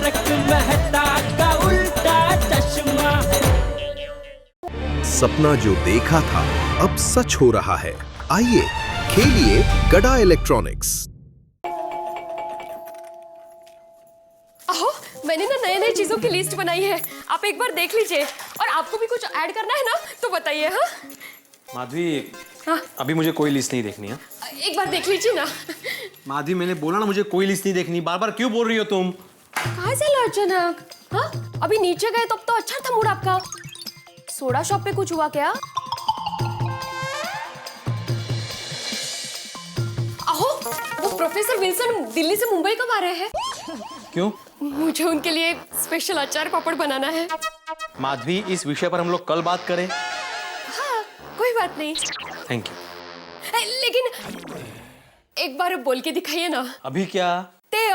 तारक मेहता का उल्टा चश्मा। सपना जो देखा था अब सच हो रहा है। आइए खेलिए गडा इलेक्ट्रॉनिक्स। अहो, मैंने ना नए नए चीजों की लिस्ट बनाई है, आप एक बार देख लीजिए। और आपको भी कुछ ऐड करना है ना तो बताइए। हाँ माधवी, हाँ अभी मुझे कोई लिस्ट नहीं देखनी है। एक बार देख लीजिए ना। माधवी, मैंने बोला ना मुझे कोई लिस्ट नहीं देखनी। बार बार क्यों बोल रही हो तुम? कहाँ से ला अचानक? हाँ अभी नीचे गए तब तो अच्छा था मूड आपका। सोडा शॉप पे कुछ हुआ क्या? अहो, वो प्रोफेसर विल्सन दिल्ली से मुंबई कब आ रहे हैं? क्यों? मुझे उनके लिए स्पेशल अचार पापड़ बनाना है। माधवी, इस विषय पर हम लोग कल बात करें। हाँ कोई बात नहीं। Thank you. लेकिन एक बार बोल के दिखाइए ना। अभी क्या? ते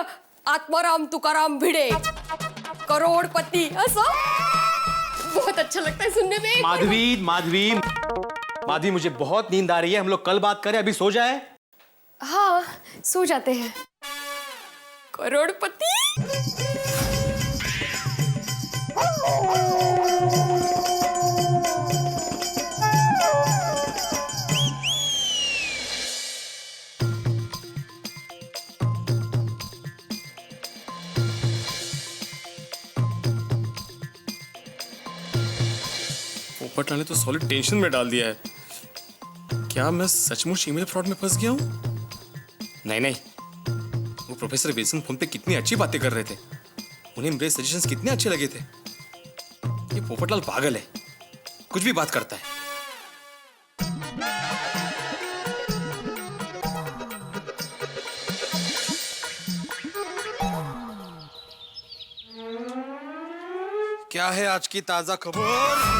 आत्माराम तुकाराम भिडे करोड़पति, ऐसा बहुत अच्छा लगता है सुनने में। माधवी माधवी माधवी, मुझे बहुत नींद आ रही है, हम लोग कल बात करें, अभी सो जाए। हाँ सो जाते हैं। करोड़पति। पोपट लाल ने तो सॉलिड टेंशन में डाल दिया है। क्या मैं सचमुच ईमेल फ्रॉड में फंस गया हूँ? नहीं, वो प्रोफेसर विल्सन फोन पे कितनी अच्छी बातें कर रहे थे, उन्हें मेरे सजेशंस कितने अच्छे लगे थे। ये पोपटलाल पागल है, कुछ भी बात करता है। क्या है आज की ताजा खबर?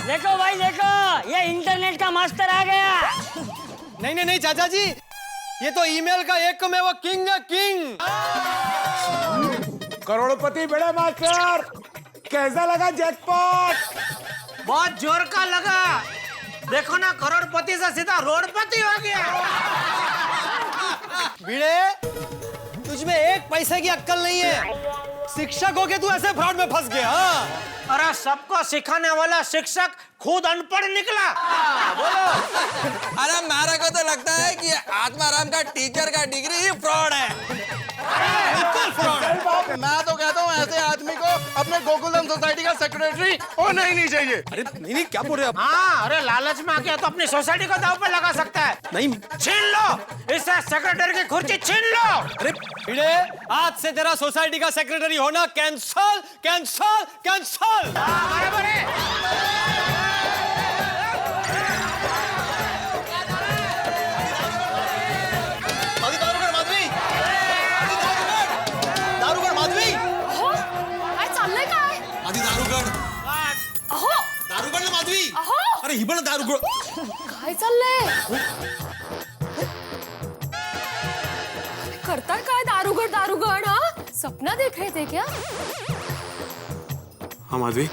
देखो भाई देखो, ये इंटरनेट का मास्टर आ गया। नहीं चाचा जी, ये तो ईमेल का एक में वो किंग है, किंग। करोड़पति बड़े मास्टर, कैसा लगा जैकपॉट? बहुत जोर का लगा। देखो ना, करोड़पति से सीधा रोडपति हो गया। भिड़े, तुझमें एक पैसे की अक्कल नहीं है। शिक्षक हो के तू ऐसे फ्रॉड में फंस गया। अरे सबको सिखाने वाला शिक्षक खुद अनपढ़ निकला। बोलो। अरे मेरे को तो लगता है कि आत्माराम का टीचर का डिग्री ही फ्रॉड है। बिल्कुल फ्रॉड है। मैं तो कहता हूँ ऐसे आदमी को अपने गोकुलम सोसाइटी का सेक्रेटरी होना ही नहीं चाहिए। अरे नहीं, क्या बोल रहे हो आप? हाँ, अरे लालच में आके तो अपनी सोसाइटी को दांव पे लगा सकता है। नहीं, छीन लो इससे सेक्रेटरी की कुर्सी, छीन लो। अरे भिड़े, आज से तेरा सोसाइटी का सेक्रेटरी होना कैंसल, कैंसल, कैंसल। बराबर है। अरे ही पण दारू काय चाललंय? करता काय दारूगड? हाँ सपना देख रहे थे क्या? हाँ माधवी,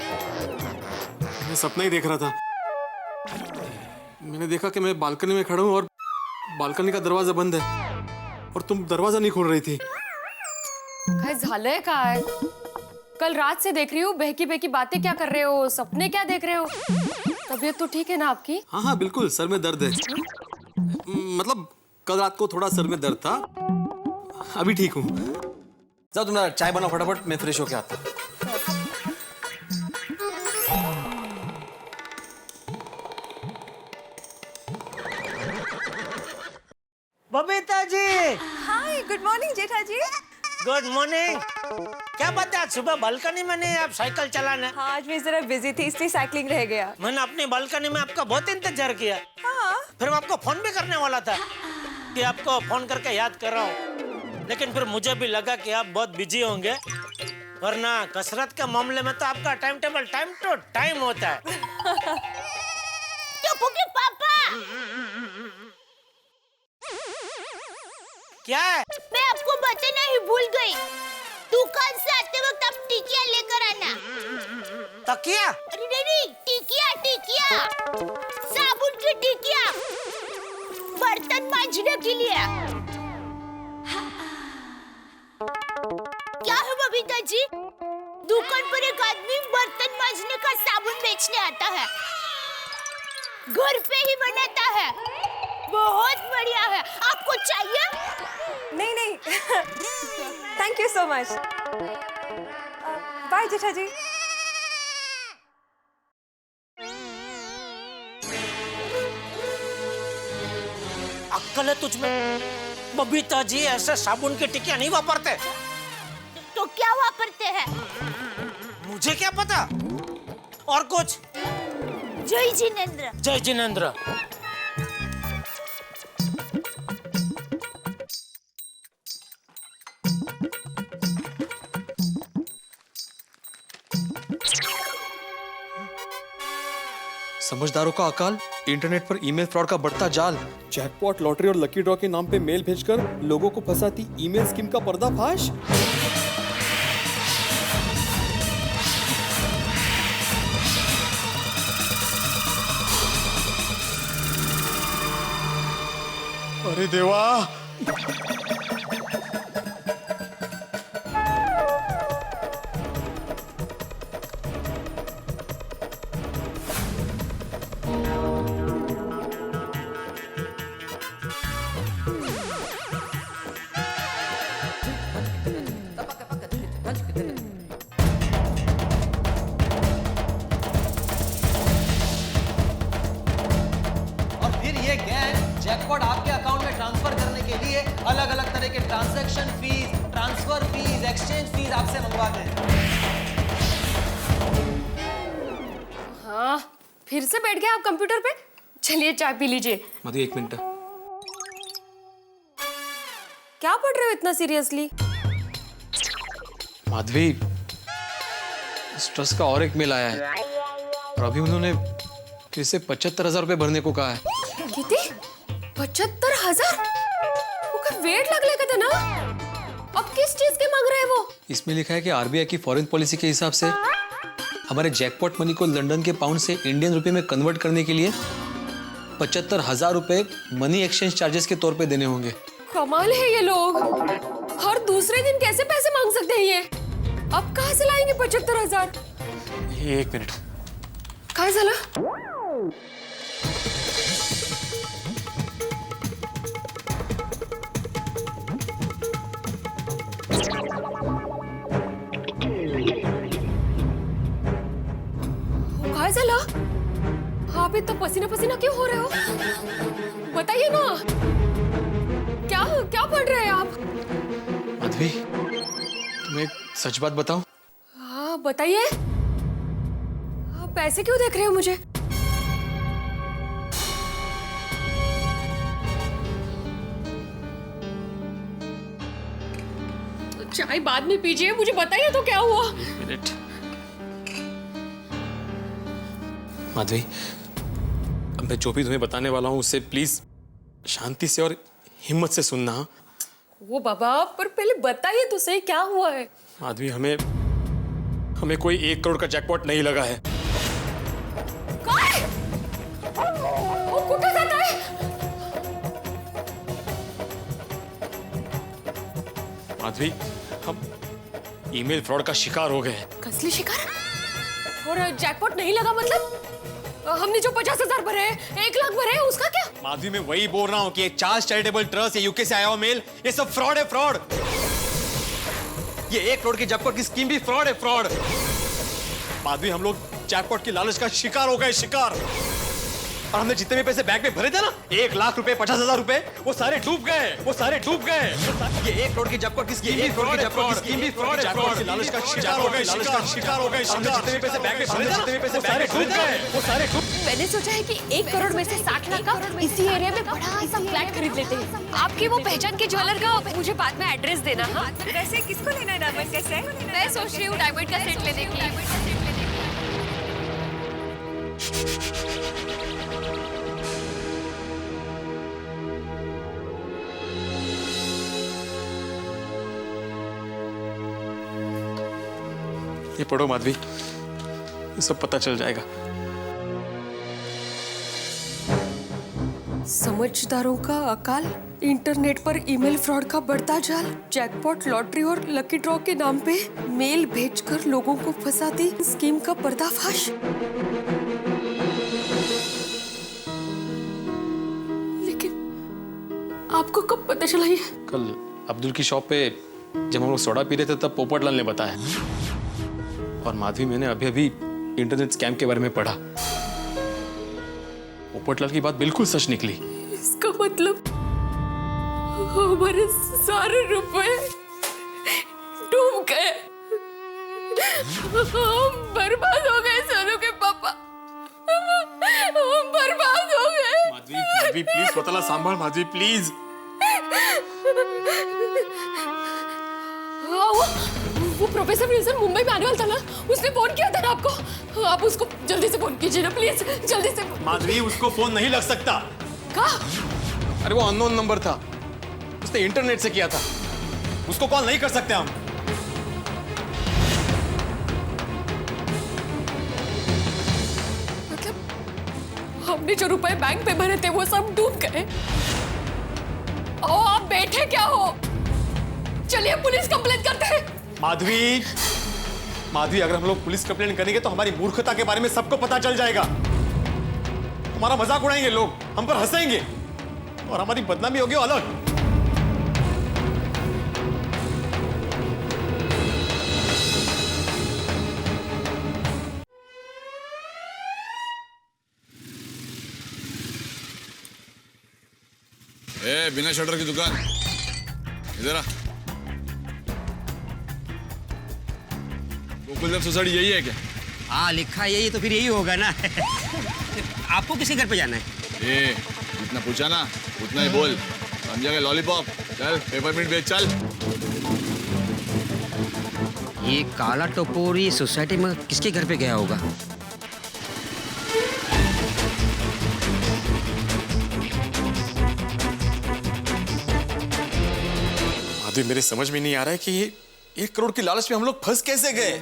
मैं सपना ही देख रहा था। मैंने देखा कि मैं बालकनी में खड़ा हूँ और बालकनी का दरवाजा बंद है और तुम दरवाजा नहीं खोल रही थी। काय झालंय काय? कल रात से देख रही हूँ, बहकी बहकी बातें क्या कर रहे हो, सपने क्या देख रहे हो? तबीयत तो ठीक है ना आपकी? हाँ बिल्कुल, सर में दर्द है। मतलब कल रात को थोड़ा सर में दर्द था, अभी ठीक हूँ। जाओ तुम चाय बनाओ फटाफट, मैं फ्रेश होके आता हूँ। Babita ji. Hi, good morning Jetha ji. Good morning. क्या बात है, आज सुबह बालकनी में नहीं आप साइकिल चलाने? हाँ, आज मैं जरा बिजी थी इसलिए साइकिलिंग रह गया। मैंने अपनी बालकनी में आपका बहुत इंतजार किया। हाँ। फिर मैं आपको फोन भी करने वाला था कि आपको फोन करके याद कर रहा हूँ, लेकिन फिर मुझे भी लगा कि आप बहुत बिजी होंगे, वरना कसरत के मामले में तो आपका time table time to time होता है। पापा, क्या है? मैं आपको बताना ही भूल गई। दुकान से आते वक्त आप टिकिया लेकर आना। तकिया? अरे नहीं, टिकिया टिकिया, साबुन की टिकिया, बर्तन मांजने के लिए। बबीता जी, दुकान पर एक आदमी बर्तन मांजने का साबुन बेचने आता है, घर पे ही बनाता है, बहुत बढ़िया है। आपको चाहिए? नहीं नहीं thank you so much. Bye Jetha ji. अक्कल है तुझ में? बबीता जी ऐसे साबुन की टिकिया नहीं वापरते। तो क्या वापरते हैं? मुझे क्या पता। और कुछ? जय जिनेंद्र। जय जिनेंद्र। समझदारों का अकाल, इंटरनेट पर ईमेल फ्रॉड का बढ़ता जाल, जैकपॉट, लॉटरी और लकी ड्रॉ के नाम पे मेल भेजकर लोगों को फंसाती ईमेल स्कीम का पर्दाफाश। अरे देवा। और फिर ये गैंग जैकपॉट आपके अकाउंट में ट्रांसफर करने के लिए अलग अलग तरह के transaction fees, transfer fees, exchange fees आपसे मंगवाते हैं। हाँ, फिर से बैठ गए आप कंप्यूटर पे? चलिए चाय पी लीजिए। माधवी एक मिनट। क्या पढ़ रहे हो इतना सीरियसली? माधवी, इस ट्रस्ट का और एक मेल आया है और अभी उन्होंने फिर से 75,000 रुपए भरने को कहा है। कितने? 75,000? वो वेट लगले का था ना? अब किस चीज के मांग रहे हैं वो? इसमें लिखा है कि आरबीआई की फॉरेन पॉलिसी के हिसाब से हमारे जैकपॉट मनी को लंदन के पाउंड से इंडियन रुपए में कन्वर्ट करने के लिए 75,000 रुपए मनी एक्सचेंज चार्जेस के तौर पे देने होंगे। कमाल है ये लोग, हर दूसरे दिन कैसे पैसे मांग सकते हैं ये? अब कहाँ से लाएंगे 75,000? ये एक मिनट। काय झालं? काय झालं? आप इतना पसीना पसीना क्यों हो रहे हो? बताइए ना, क्या क्या पढ़ रहे हैं आप? माधवी, तुम्हें एक सच बात बताऊं? हाँ बताइए। आप ऐसे क्यों देख रहे हो मुझे? चाय बाद में पीजिए, मुझे बताइए तो क्या हुआ? मिनट। माधवी, अब मैं जो भी तुम्हें बताने वाला हूं उससे प्लीज शांति से और हिम्मत से सुनना। वो बाबा, पर पहले बताइए तो सही क्या हुआ है? माधवी, हमें कोई 1 करोड़ का जैकपॉट नहीं लगा है। काय? वो कुठे जाता है? माधवी, हम ईमेल फ्रॉड का शिकार हो गए हैं। कसली शिकार? और जैकपॉट नहीं लगा मतलब? हमने जो 50,000 भरे, 1 लाख भरे, उसका क्या? माधवी, मैं वही बोल रहा हूँ कि ये चार्ल्स चैरिटेबल ट्रस्ट, ये यूके से आया हुआ मेल, ये सब फ्रॉड है, फ्रॉड। ये 1 करोड़ की जैकपॉट की स्कीम भी फ्रॉड है, फ्रॉड। माधवी, हम लोग जैकपॉट की लालच का शिकार हो गए, शिकार। और हमने जितने भी पैसे बैंक में भरे थे ना, 1 लाख रुपए, 50,000 रुपए, वो सारे डूब गए, वो सारे डूब गए। ये 1 करोड़ की जैकपॉट की स्कीम भी फ्रॉड है, स्कीम भी फ्रॉड है, फ्रॉड। लालच का शिकार हो गए, शिकार हो गए। हमने जितने भी पैसे बैंक में भरे थे, जितने भी पैसे सारे डूब गए, वो सारे डूब। मैंने सोचा है कि 1 करोड़ में से 60 लाख का इसी एरिया में बड़ा सा फ्लैट खरीद लेते हैं। आपकी वो पहचान के ज्वेलर का मुझे बाद में एड्रेस देना। हाँ, वैसे किसको लेना है डायमंड का सेट? मैं सोच रही हूँ डायमंड का सेट लेने की। ये पढ़ो माधवी, ये सब पता चल जाएगा। समझदारों का अकाल, इंटरनेट पर ईमेल फ्रॉड का बढ़ता जाल, जैकपॉट, लॉटरी और लकी ड्रॉ के नाम पे मेल भेजकर लोगों को फंसाती स्कीम का पर्दाफाश। लेकिन आपको कब पता चला ये? कल अब्दुल की शॉप पे जब हम लोग सोडा पी रहे थे तब पोपटलाल ने बताया। और माधवी, मैंने अभी अभी इंटरनेट स्कैम के बारे में पढ़ा। पोपटलाल की बात बिल्कुल सच निकली। इसका मतलब हमारे सारे रुपए डूब गए। हम बर्बाद हो गए सोनू के पापा, हम बर्बाद हो गए। माधवी, माधवी प्लीज स्वतःला सांभाळ माधवी प्लीज। वो प्रोफेसर विल्सन मुंबई में आने वाला था ना, उसने फोन किया था ना आपको। आप उसको जल्दी से फोन कीजिए ना प्लीज, जल्दी से। माधवी, उसको फोन नहीं लग सकता। कहाँ? अरे वो अननोन नंबर था, उसने इंटरनेट से किया था, उसको कॉल नहीं कर सकते हम। मतलब हमने जो रुपए बैंक में भरे थे वो सब डूब गए। ओ, आप बैठे क्या हो? चलिए पुलिस कंप्लेंट करते हैं। माधवी, माधवी, अगर हम लोग पुलिस कंप्लेंट करेंगे तो हमारी मूर्खता के बारे में सबको पता चल जाएगा। हमारा मजाक उड़ाएंगे लोग, हम पर हंसेंगे और हमारी बदनामी होगी अलग। ए, बिना शटर की दुकान, इधर आ। गोकुलदेव सोसाइटी यही है क्या? हाँ, लिखा यही तो फिर यही होगा ना। आपको किसी घर पे जाना है? ए, जितना पूछा ना उतना ही बोल, समझा गया? लॉलीपॉप, चल पेपरमिंट बेच, चल। ये काला टपोरी सोसाइटी में किसके घर पे गया होगा? माधवी, मेरे समझ में नहीं आ रहा है कि ये 1 करोड़ की लालच में हम लोग फंस कैसे गए।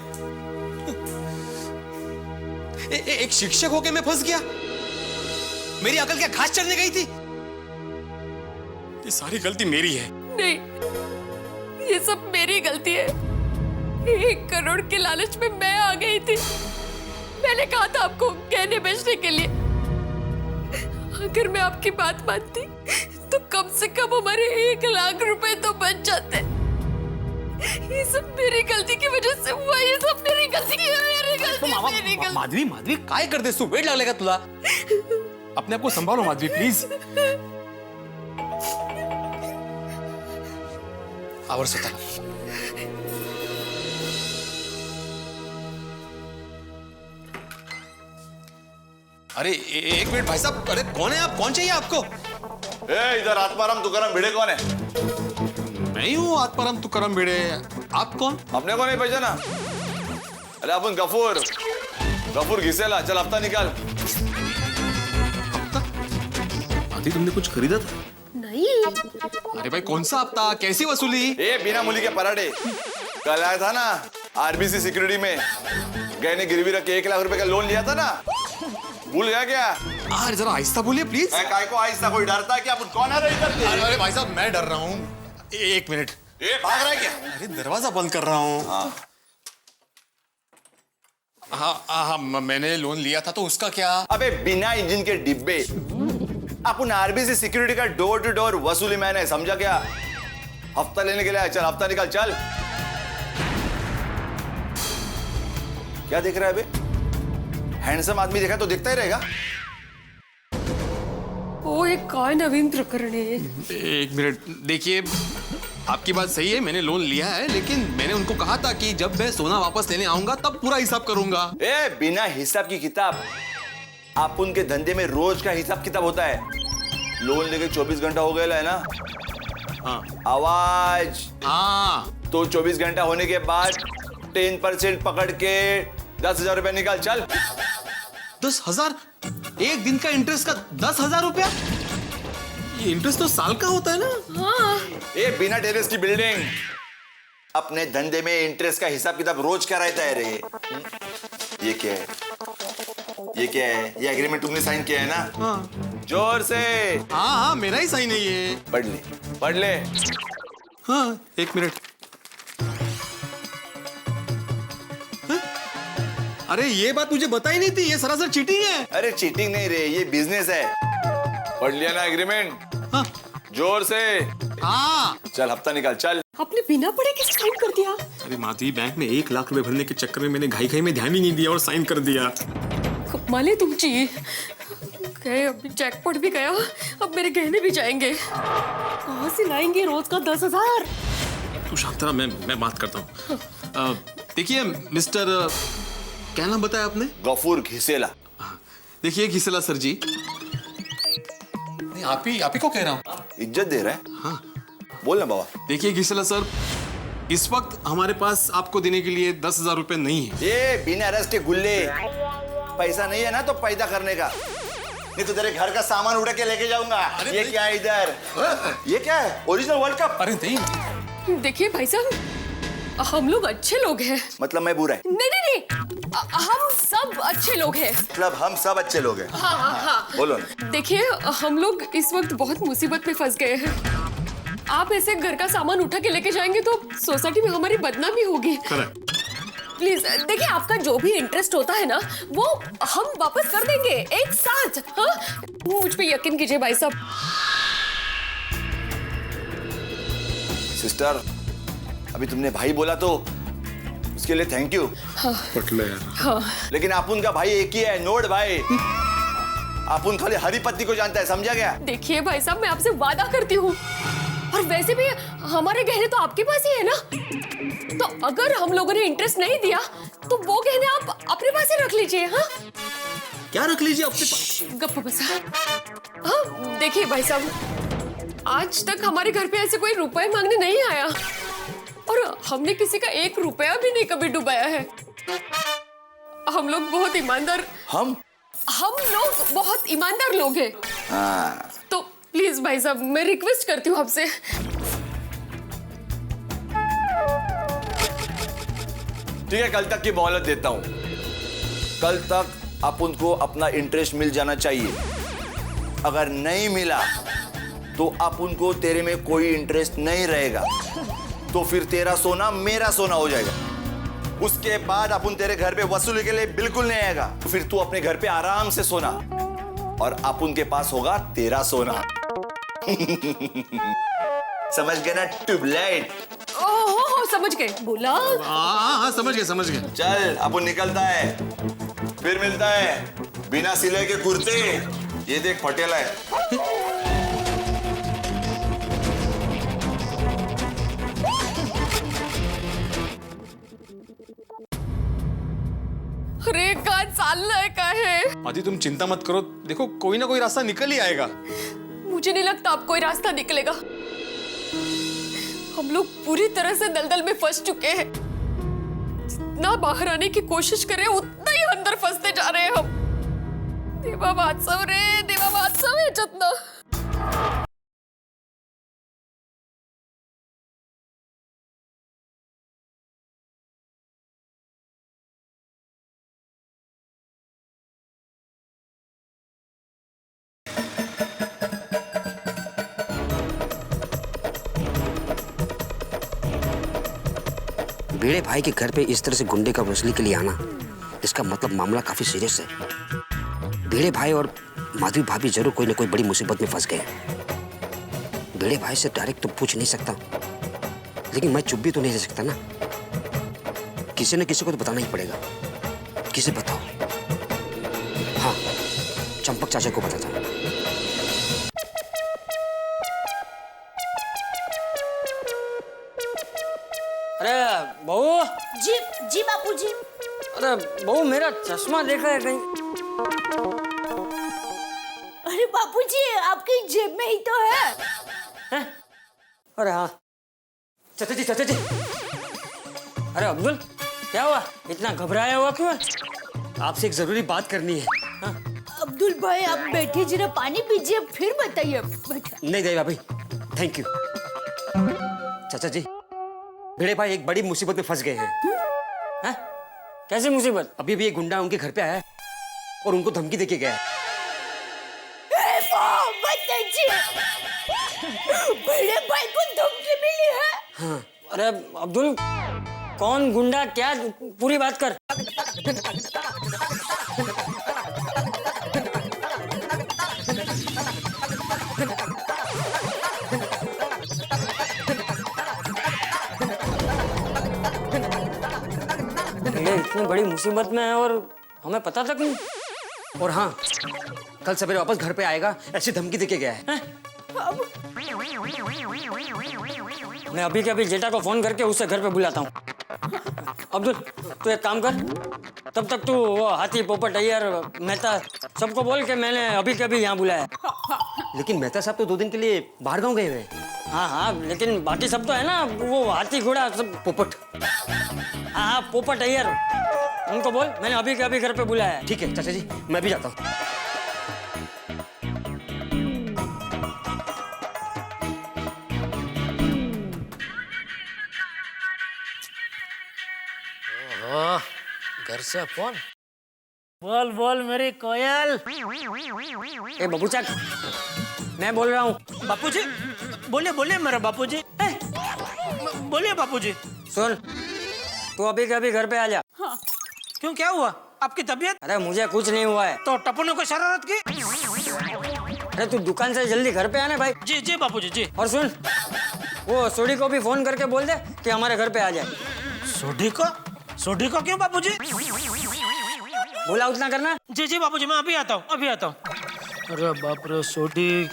एक शिक्षक होके मैं फंस गया। मेरी अकल क्या घास चढ़ने गई थी? ये सारी गलती मेरी है। नहीं, ये सब मेरी गलती है। 1 करोड़ के लालच में मैं आ गई थी। मैंने कहा था आपको गहने बेचने के लिए। अगर मैं आपकी बात मानती तो कम से कम हमारे 1 लाख रुपए तो बच जाते। ये सब मेरी गलती की वजह से हुआ। ये सब मेरी गलती की, मेरी गलती। माधवी, माधवी काय करतेस तू? वेट लागलेगा तुला? अपने आप को संभालो माधवी प्लीज। आवर स्वतःला। अरे एक मिनट भाई साहब, अरे कौन है आप? कौन चाहिए आपको? इधर आत्माराम तुकाराम भिड़े कौन है? मैं ही हूँ आत्माराम तुकाराम भिड़े। आप कौन? अपने को नहीं पहचाना? अरे अपन गफूर, गफूर घिसेला। चल हफ्ता निकाल। हफ्ता? आदि, तुमने कुछ खरीदा था? नहीं। अरे भाई, कौन सा हफ्ता? कैसी वसूली? बिना मूली के पराठे। कल आया था ना आरबीसी सिक्योरिटी में, गहने गिरवी रख के 1 लाख रुपए का लोन लिया था ना, भूल गया क्या? अरे जरा आहिस्ता बोलिए प्लीज। काय को आहिस्ता? कोई डरता है क्या? अपन कौन है इधर? अरे भाई साहब, मैं डर रहा हूँ। 1 मिनट। भाग रहा है क्या? अरे दरवाजा बंद कर रहा हूँ। हाँ, मैंने लोन लिया था तो उसका क्या? अबे बिना इंजन के डिब्बे। अपन आरबीसी सिक्योरिटी का डोर टू डोर वसूली मैंने, समझा क्या? हफ्ता लेने के लिए आया। चल हफ्ता निकाल, चल। क्या देख रहा है बे? हैंडसम आदमी देखा तो देखता ही रहेगा। वो एक काय नवीन प्रकरण है। 1 मिनट, देखिए आपकी बात सही है, मैंने लोन लिया है, लेकिन मैंने उनको कहा था कि जब मैं सोना वापस लेने आऊंगा तब पूरा हिसाब करूंगा। बिना हिसाब की किताब? आप उनके धंधे में रोज का हिसाब किताब होता है। लोन लेके 24 घंटा हो गया है ना? हाँ। आवाज। हाँ। तो 24 घंटा होने के बाद 10% पकड़ के 10,000 रुपए निकाल, चल। 10,000? एक दिन का इंटरेस्ट का 10,000 रुपया? ये इंटरेस्ट तो साल का होता है ना? हाँ। बिना टेरेस की बिल्डिंग। अपने धंधे में इंटरेस्ट का हिसाब किताब रोज क्या रहता है रे? ये क्या है? ये क्या है? ये एग्रीमेंट तुमने साइन किया है ना? हाँ। जोर से। हाँ हाँ मेरा ही साइन है ये। पढ़ ले, पढ़ ले। हाँ 1 मिनट। हाँ? अरे ये बात मुझे बताई नहीं थी, ये सरासर चीटिंग है। अरे चीटिंग नहीं रे, ये बिजनेस है। पढ़ लिया ना एग्रीमेंट? हाँ। जोर से। हाँ। चल हफ्ता निकाल, चल। आपने बिना पढ़े किस साइन कर दिया? अरे माधवी, बैंक में 1 लाख रुपए भरने के चक्कर में मैंने घाई में ध्यान ही नहीं दिया और साइन कर दिया। माले तुम चाहिए गए, अभी जैकपॉट भी गया, अब मेरे गहने भी जाएंगे। कहाँ से लाएंगे रोज का 10,000? तू शांत रहा, मैं बात करता हूँ। देखिए मिस्टर, क्या नाम बताया आपने? गफूर घिसेला। देखिए घिसेला सर जी, आप ही को कह रहा हूँ। इज्जत दे रहे हैं? हाँ बोल ना बाबा। देखिए घिसेला सर, इस वक्त हमारे पास आपको देने के लिए 10,000 रुपए नहीं है। ये बिना रस के गुल्ले, पैसा नहीं है ना तो पैदा करने का, नहीं तो तेरे घर का सामान उड़ा के लेके जाऊंगा। ये क्या है इधर? ये क्या है? Original world cup? अरे नहीं। देखिए भाई साहब, हम लोग अच्छे लोग हैं। मतलब मैं बुरा है? नहीं, हम सब अच्छे लोग हैं। मतलब हम सब अच्छे लोग हैं? हाँ। बोलो ना। देखिए हम लोग इस वक्त बहुत मुसीबत में फंस गए हैं। आप ऐसे घर का सामान उठा के लेके जाएंगे तो सोसाइटी में हमारी बदनामी होगी। प्लीज देखिए, आपका जो भी इंटरेस्ट होता है ना वो हम वापस कर देंगे एक साथ। हाँ, मुझ पे यकीन कीजिए भाई साहब। सिस्टर, अभी तुमने भाई बोला तो उसके लिए थैंक यू। हाँ। हाँ। लेकिन अपुन का भाई एक ही है, नोड भाई। अपुन खाली हरी पत्ती को जानता है, समझा गया? देखिए भाई साहब, मैं आपसे वादा करती हूँ, और वैसे भी हमारे गहने तो आपके पास ही है ना, तो अगर हम लोगों ने इंटरेस्ट नहीं दिया तो वो गहने आप अपने पास ही रख लीजिए। हाँ, क्या रख लीजिए अपने पास? गप्पू बसा। हाँ देखिए भाई साहब, आज तक हमारे घर पे ऐसे कोई रुपए मांगने नहीं आया, और हमने किसी का 1 रुपया भी नहीं कभी डुबाया है। हम लोग बहुत ईमानदार, हम लोग बहुत ईमानदार लोग हैं। तो प्लीज भाई साहब, मैं रिक्वेस्ट करती हूँ आपसे। ठीक है, कल तक की मोहलत देता हूँ। कल तक अपन को अपना इंटरेस्ट मिल जाना चाहिए। अगर नहीं मिला तो अपन को तेरे में कोई इंटरेस्ट नहीं रहेगा, तो फिर तेरा सोना मेरा सोना हो जाएगा। उसके बाद अपन तेरे घर पे वसूली के लिए बिल्कुल नहीं आएगा, तो फिर तू अपने घर पे आराम से सोना, और अपन के पास होगा तेरा सोना। समझ गए ना ट्यूबलाइट? ओह समझ गए। बोला हाँ समझ गए। चल अपन निकलता है, फिर मिलता है। बिना सिले के कुर्ते, ये देख फटेला है। अरे का चाललंय का है? आदि तुम चिंता मत करो, देखो कोई ना कोई रास्ता निकल ही आएगा। मुझे नहीं लगता अब कोई रास्ता निकलेगा। हम लोग पूरी तरह से दलदल में फंस चुके हैं। जितना बाहर आने की कोशिश करें उतना ही अंदर फंसते जा रहे हैं हम। देवा वात्सव रे, देवा वात्सव है जतना। भिड़े भाई के घर पे इस तरह से गुंडे का वसूली के लिए आना, इसका मतलब मामला काफी सीरियस है। भिड़े भाई और माधवी भाभी जरूर कोई ना कोई बड़ी मुसीबत में फंस गए। भिड़े भाई से डायरेक्ट तो पूछ नहीं सकता, लेकिन मैं चुप भी तो नहीं रह सकता ना। किसी न किसी को तो बताना ही पड़ेगा। किसे बताओ? हाँ, चंपक चाचा को बताता हूँ। अरे बहू। जी बापूजी। अरे बहू, मेरा चश्मा देखा है कहीं? अरे बापूजी, आपकी जेब में ही तो है। अरे हाँ, चाचा जी। अरे अब्दुल, क्या हुआ? इतना घबराया हुआ क्यों है? आपसे एक जरूरी बात करनी है। हाँ? अब्दुल भाई आप बैठिए, जरा पानी पीजिए फिर बताइए। नहीं देवा भाई, थैंक यू। चाचा जी, भिड़े भाई एक बड़ी मुसीबत में फंस गए हैं। हाँ? कैसी मुसीबत? अभी भी एक गुंडा उनके घर पे आया है और उनको धमकी देके गया है। भेजिए। बड़े भाई को धमकी मिली है। हाँ, अरे अब्दुल, कौन गुंडा, क्या, पूरी बात कर। ये इतनी बड़ी मुसीबत में है और हमें पता तक नहीं। और हाँ, कल सवेरे वापस घर पे आएगा ऐसी धमकी देके गया है। मैं अभी के अभी जेठा को फोन करके उसे घर पे बुलाता हूँ। अब्दुल, तू एक काम कर, तब तक तू वो हाथी, पोपट, अय्यर, मेहता सबको बोल के मैंने अभी के अभी यहाँ बुलाया। लेकिन मेहता साहब तो 2 दिन के लिए बाहर गाँव गए हुए। हाँ हाँ, लेकिन बाकी सब तो है ना, वो हाथी, घोड़ा सब। पोपट, हाँ, पोपट, अय्यर, उनको बोल मैंने अभी के अभी घर पे बुलाया। ठीक है चाचा जी, मैं भी जाता हूँ। घर से फोन। बोल बोल मेरी कोयल। ए बबूचा, मैं बोल रहा हूँ। बापूजी, बोले बोले मेरा बापूजी। बोलिए बापूजी। सुन, तू अभी के अभी घर पे आ जा। हाँ। क्यों, क्या हुआ? आपकी तबीयत? अरे मुझे कुछ नहीं हुआ है। तो टप्पू ने कोई शरारत की? अरे तू दुकान से जल्दी घर पे आना भाई। जी जी बापूजी जी। और सुन, वो सोडी को भी फोन करके बोल दे कि हमारे घर पे आ जाए। सोडी को? सोडी को क्यों बापूजी? बोला उतना करना। जी जी बापूजी, मैं अभी आता हूँ, अभी आता हूँ। अरे बाप रे, सोडी।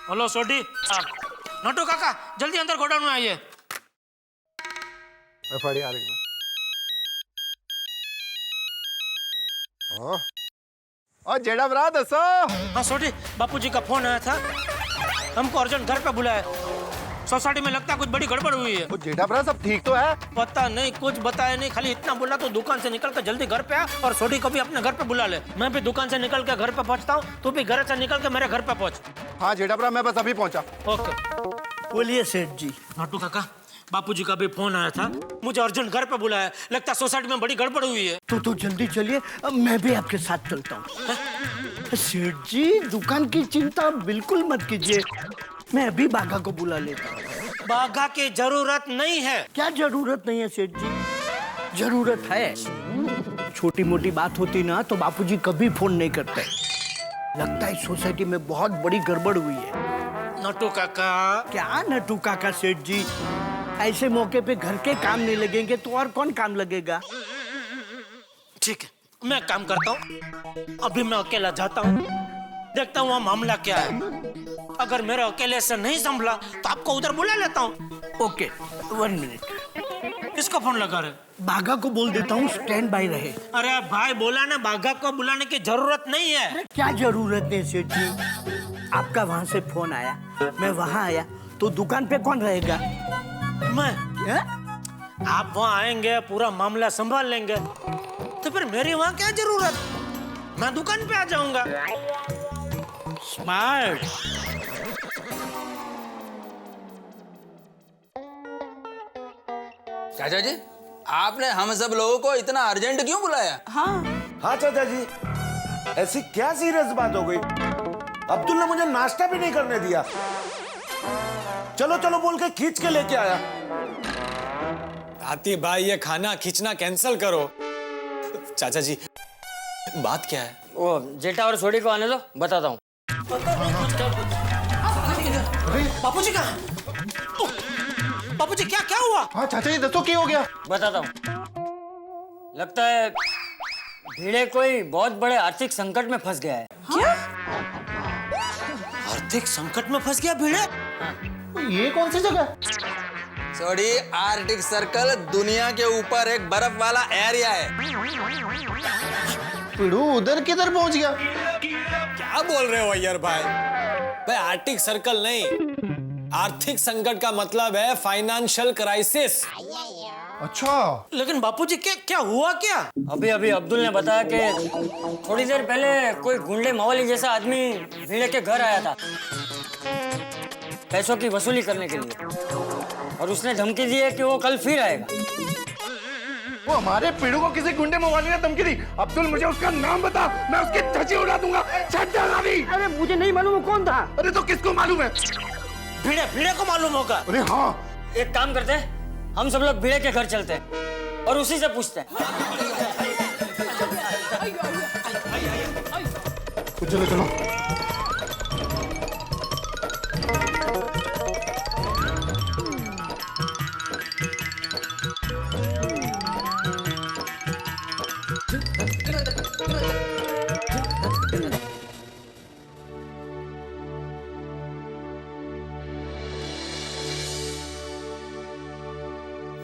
हेलो सोडी। नोटू काका, जल्दी अंदर गोडाउन में आइए। एफआईडी आ रही है। और जेड़ा भरा दसो। हाँ सोडी, बापूजी का फोन आया था, हमको अर्जेंट घर पे बुलाया। सोसाइटी में लगता है कुछ बड़ी गड़बड़ हुई है। वो जेठा भरा सब ठीक तो है? पता नहीं, कुछ बताया नहीं, खाली इतना बोला तो दुकान से निकल कर जल्दी घर पे आ और सोडी को भी अपने घर पे बुला ले। मैं भी दुकान से निकल के घर पे पहुंचता हूँ, तू भी घर से निकल के मेरे घर पे पहुंच। हाँ जेठा भरा, मैं बस अभी पहुंचा। ओके। बोलिए सेठ जी। नाटू काका, बापूजी का भी फोन आया था, मुझे अर्जेंट घर पे बुलाया, लगता है सोसाइटी में बड़ी गड़बड़ हुई है। तो जल्दी चलिए, मैं भी आपके साथ चलता हूँ। सेठ जी, दुकान की चिंता बिल्कुल मत कीजिए, मैं अभी बाघा को बुला लेता हूँ। बाघा की जरूरत नहीं है। क्या जरूरत नहीं है सेठ जी? जरूरत है। छोटी मोटी बात होती ना तो बापूजी कभी फोन नहीं करते। लगता है सोसाइटी में बहुत बड़ी गड़बड़ हुई है। नटू काका। क्या नटू काका सेठ जी? ऐसे मौके पे घर के काम नहीं लगेंगे तो और कौन काम लगेगा? ठीक है, मैं काम करता हूँ, अभी मैं अकेला जाता हूँ, देखता हूँ वहाँ मामला क्या है। अगर मेरे अकेले से नहीं संभला तो आपको उधर बुला लेता हूँ। Okay, 1 minute. किसको फोन लगा रहे? बाघा को बोल देता हूँ स्टैंड बाय रहे। अरे भाई बोला ना, बाघा को बुलाने की जरूरत नहीं है। क्या जरूरत है सेठ जी? आपका वहाँ से फोन आया, मैं वहाँ आया, तो दुकान पे कौन रहेगा? मैं। क्या? आप वहाँ आएंगे, पूरा मामला संभाल लेंगे, तो फिर मेरी वहाँ क्या जरूरत? मैं दुकान पे आ जाऊंगा। स्मार्ट। चाचा जी, आपने हम सब लोगों को इतना अर्जेंट क्यों बुलाया? हाँ चाचा जी, ऐसी क्या सीरियस बात हो गई? अब्दुल ने मुझे नाश्ता भी नहीं करने दिया। चलो चलो बोल के खींच के लेके आया। आती भाई, ये खाना खींचना कैंसिल करो। चाचा जी, बात क्या है? वो जेठा और सोडी को आने दो, बताता हूँ। बापूजी का? बापूजी क्या क्या हुआ? हाँ चाचा जी, दसो क्या हो गया? बताता हूँ। लगता है भिड़े कोई बहुत बड़े आर्थिक संकट में फंस गया है। क्या? आर्थिक संकट में फंस गया भिड़े? ये कौन सी जगह? सॉरी, आर्कटिक सर्कल दुनिया के ऊपर एक बर्फ वाला एरिया है। पिड़ू उधर किधर पहुंच गया? क्या बोल रहे हो अय्यर भाई? भाई आर्कटिक सर्कल नहीं, आर्थिक संकट का मतलब है फाइनेंशियल क्राइसिस। अच्छा, लेकिन बापूजी क्या हुआ क्या? अभी अभी अब्दुल ने बताया कि थोड़ी देर पहले कोई गुंडे मवाली जैसा आदमी भिड़े के घर आया था पैसों की वसूली करने के लिए, और उसने धमकी दी है कि वो कल फिर आएगा। वो हमारे पीड़ू को किसी गुंडे मवाली ने धमकी दी। अब्दुल मुझे उसका नाम बता, मैं उसकी धज्जी उड़ा दूंगा। अरे मुझे नहीं मालूम वो कौन था। अरे तो किसको मालूम है? भिड़े भिड़े को मालूम होगा। अरे हाँ, एक काम करते हैं, हम सब लोग भिड़े के घर चलते हैं और उसी से पूछते हैं। तो चलो चलो।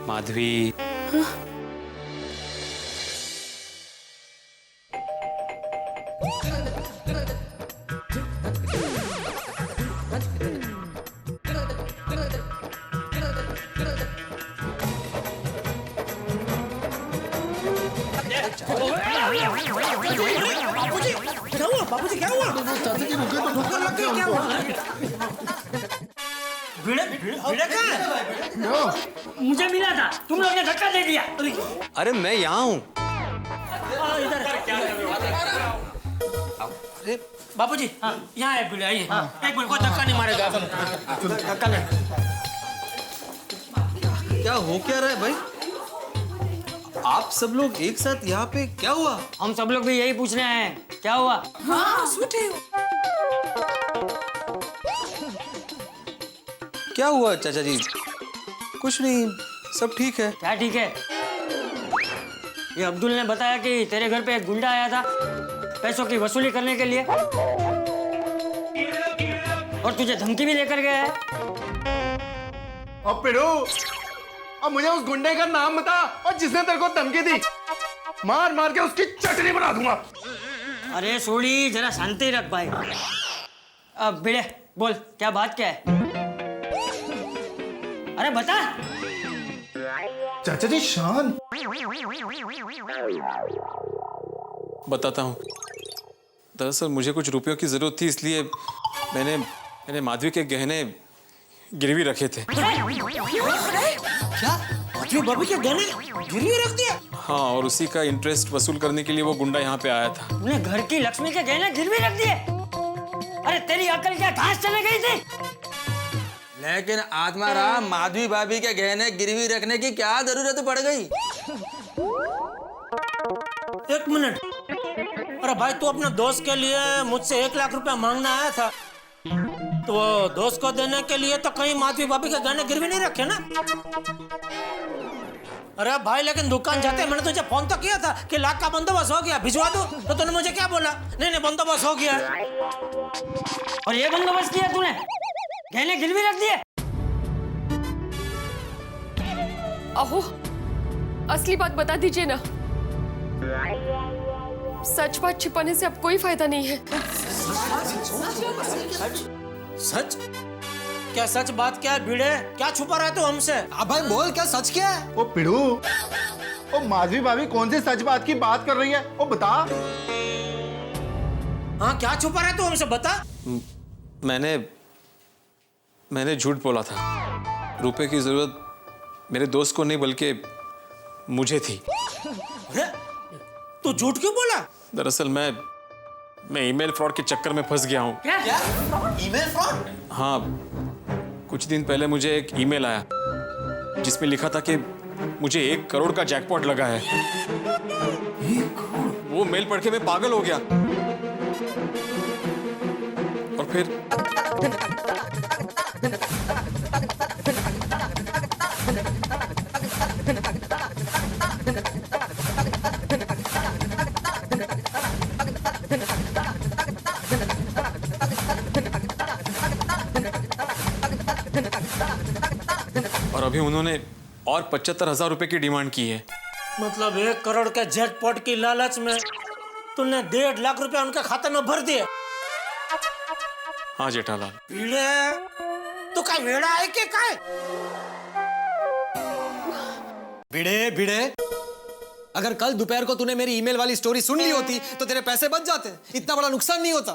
माधवी, बापूजी क्या हुआ? चाचा जी रुके तो ठोकर लग गई, क्या हुआ? भिड़े भिड़े कहाँ है? मुझे मिला था, तुम लोग ने धक्का दे दिया। अरे मैं यहाँ हूँ। अरे बापूजी, यहाँ है भिड़े, आइए। एक मिनट, कोई धक्का नहीं मारेगा। धक्का नहीं। क्या हो क्या रहा है भाई? आप सब लोग एक साथ यहाँ पे, क्या हुआ? हम सब लोग भी यही पूछने आए हैं, क्या हुआ? क्या हुआ चाचा जी? कुछ नहीं, सब ठीक है। क्या ठीक है? ये अब्दुल ने बताया कि तेरे घर पे एक गुंडा आया था पैसों की वसूली करने के लिए और तुझे धमकी भी लेकर गया है। अब पिड़ू, अब मुझे उस गुंडे का नाम बता और जिसने तेरे को धमकी दी, मार मार के उसकी चटनी बना दूंगा। अरे सोड़ी, जरा शांति रख भाई। अब भिड़े बोल, क्या बात क्या है? अरे बता। चाचा जी शांत। बताता हूँ। दरअसल मुझे कुछ रुपयों की जरूरत थी, इसलिए मैंने माधवी के गहने गिरवी रखे थे। क्या? माधवी भाभी के गहने गिरवी रख दिया? हाँ, और उसी का इंटरेस्ट वसूल करने के लिए वो गुंडा यहाँ पे आया था। तूने घर की लक्ष्मी के गहने गिरवी रख दिए? अरे तेरी अकल क्या घास चले गई थी? लेकिन आत्माराम, माधवी भाभी के गहने गिरवी रखने की क्या जरूरत पड़ गई? एक मिनट। अरे भाई, तू अपने दोस्त के लिए मुझसे 1 लाख रुपया मांगने आया था, तो वो दोस्त को देने के लिए तो कहीं माधवी भाभी के गहने गिरवी नहीं रखे ना? अरे भाई, लेकिन दुकान जाते मैंने तुझे फोन तो किया था कि लाख का बंदोबस्त हो गया, भिजवा दो, तो तूने मुझे क्या बोला? नहीं बंदोबस्त हो गया। और ये बंदोबस्त किया तूने? गहने गिरवी रख दिए? अहो, असली बात बता दीजिए ना। सच बात छिपाने से अब कोई फायदा नहीं है। सच? क्या सच बात क्या है भिड़े? क्या छुपा रहा है तू हमसे? अब भाई बोल, क्या सच क्या है? ओ पिड़ू, ओ माधवी भाभी कौन सी सच बात की बात कर रही है? ओ बता। हाँ, क्या छुपा रहा है तू हमसे, बता। मैंने झूठ बोला था। रुपए की जरूरत मेरे दोस्त को नहीं बल्कि मुझे थी। तू झूठ क्यों बोला? दरअसल मैं ईमेल फ्रॉड के चक्कर में फंस गया हूँ। क्या? Email fraud? हाँ, कुछ दिन पहले मुझे एक ईमेल आया जिसमें लिखा था कि मुझे 1 करोड़ का जैकपॉट लगा है। वो मेल पढ़ के मैं पागल हो गया और फिर और अभी उन्होंने और 75,000 रुपए की डिमांड की है। मतलब 1 करोड़ के जैकपॉट की लालच में तूने 1.5 लाख रुपया उनके खाते में भर दिए? हाँ जेठालाल। भिड़े, तू का वेड़ा है कि का है? भिड़े, अगर कल दोपहर को तूने मेरी ईमेल वाली स्टोरी सुन ली होती तो तेरे पैसे बच जाते, इतना बड़ा नुकसान नहीं होता।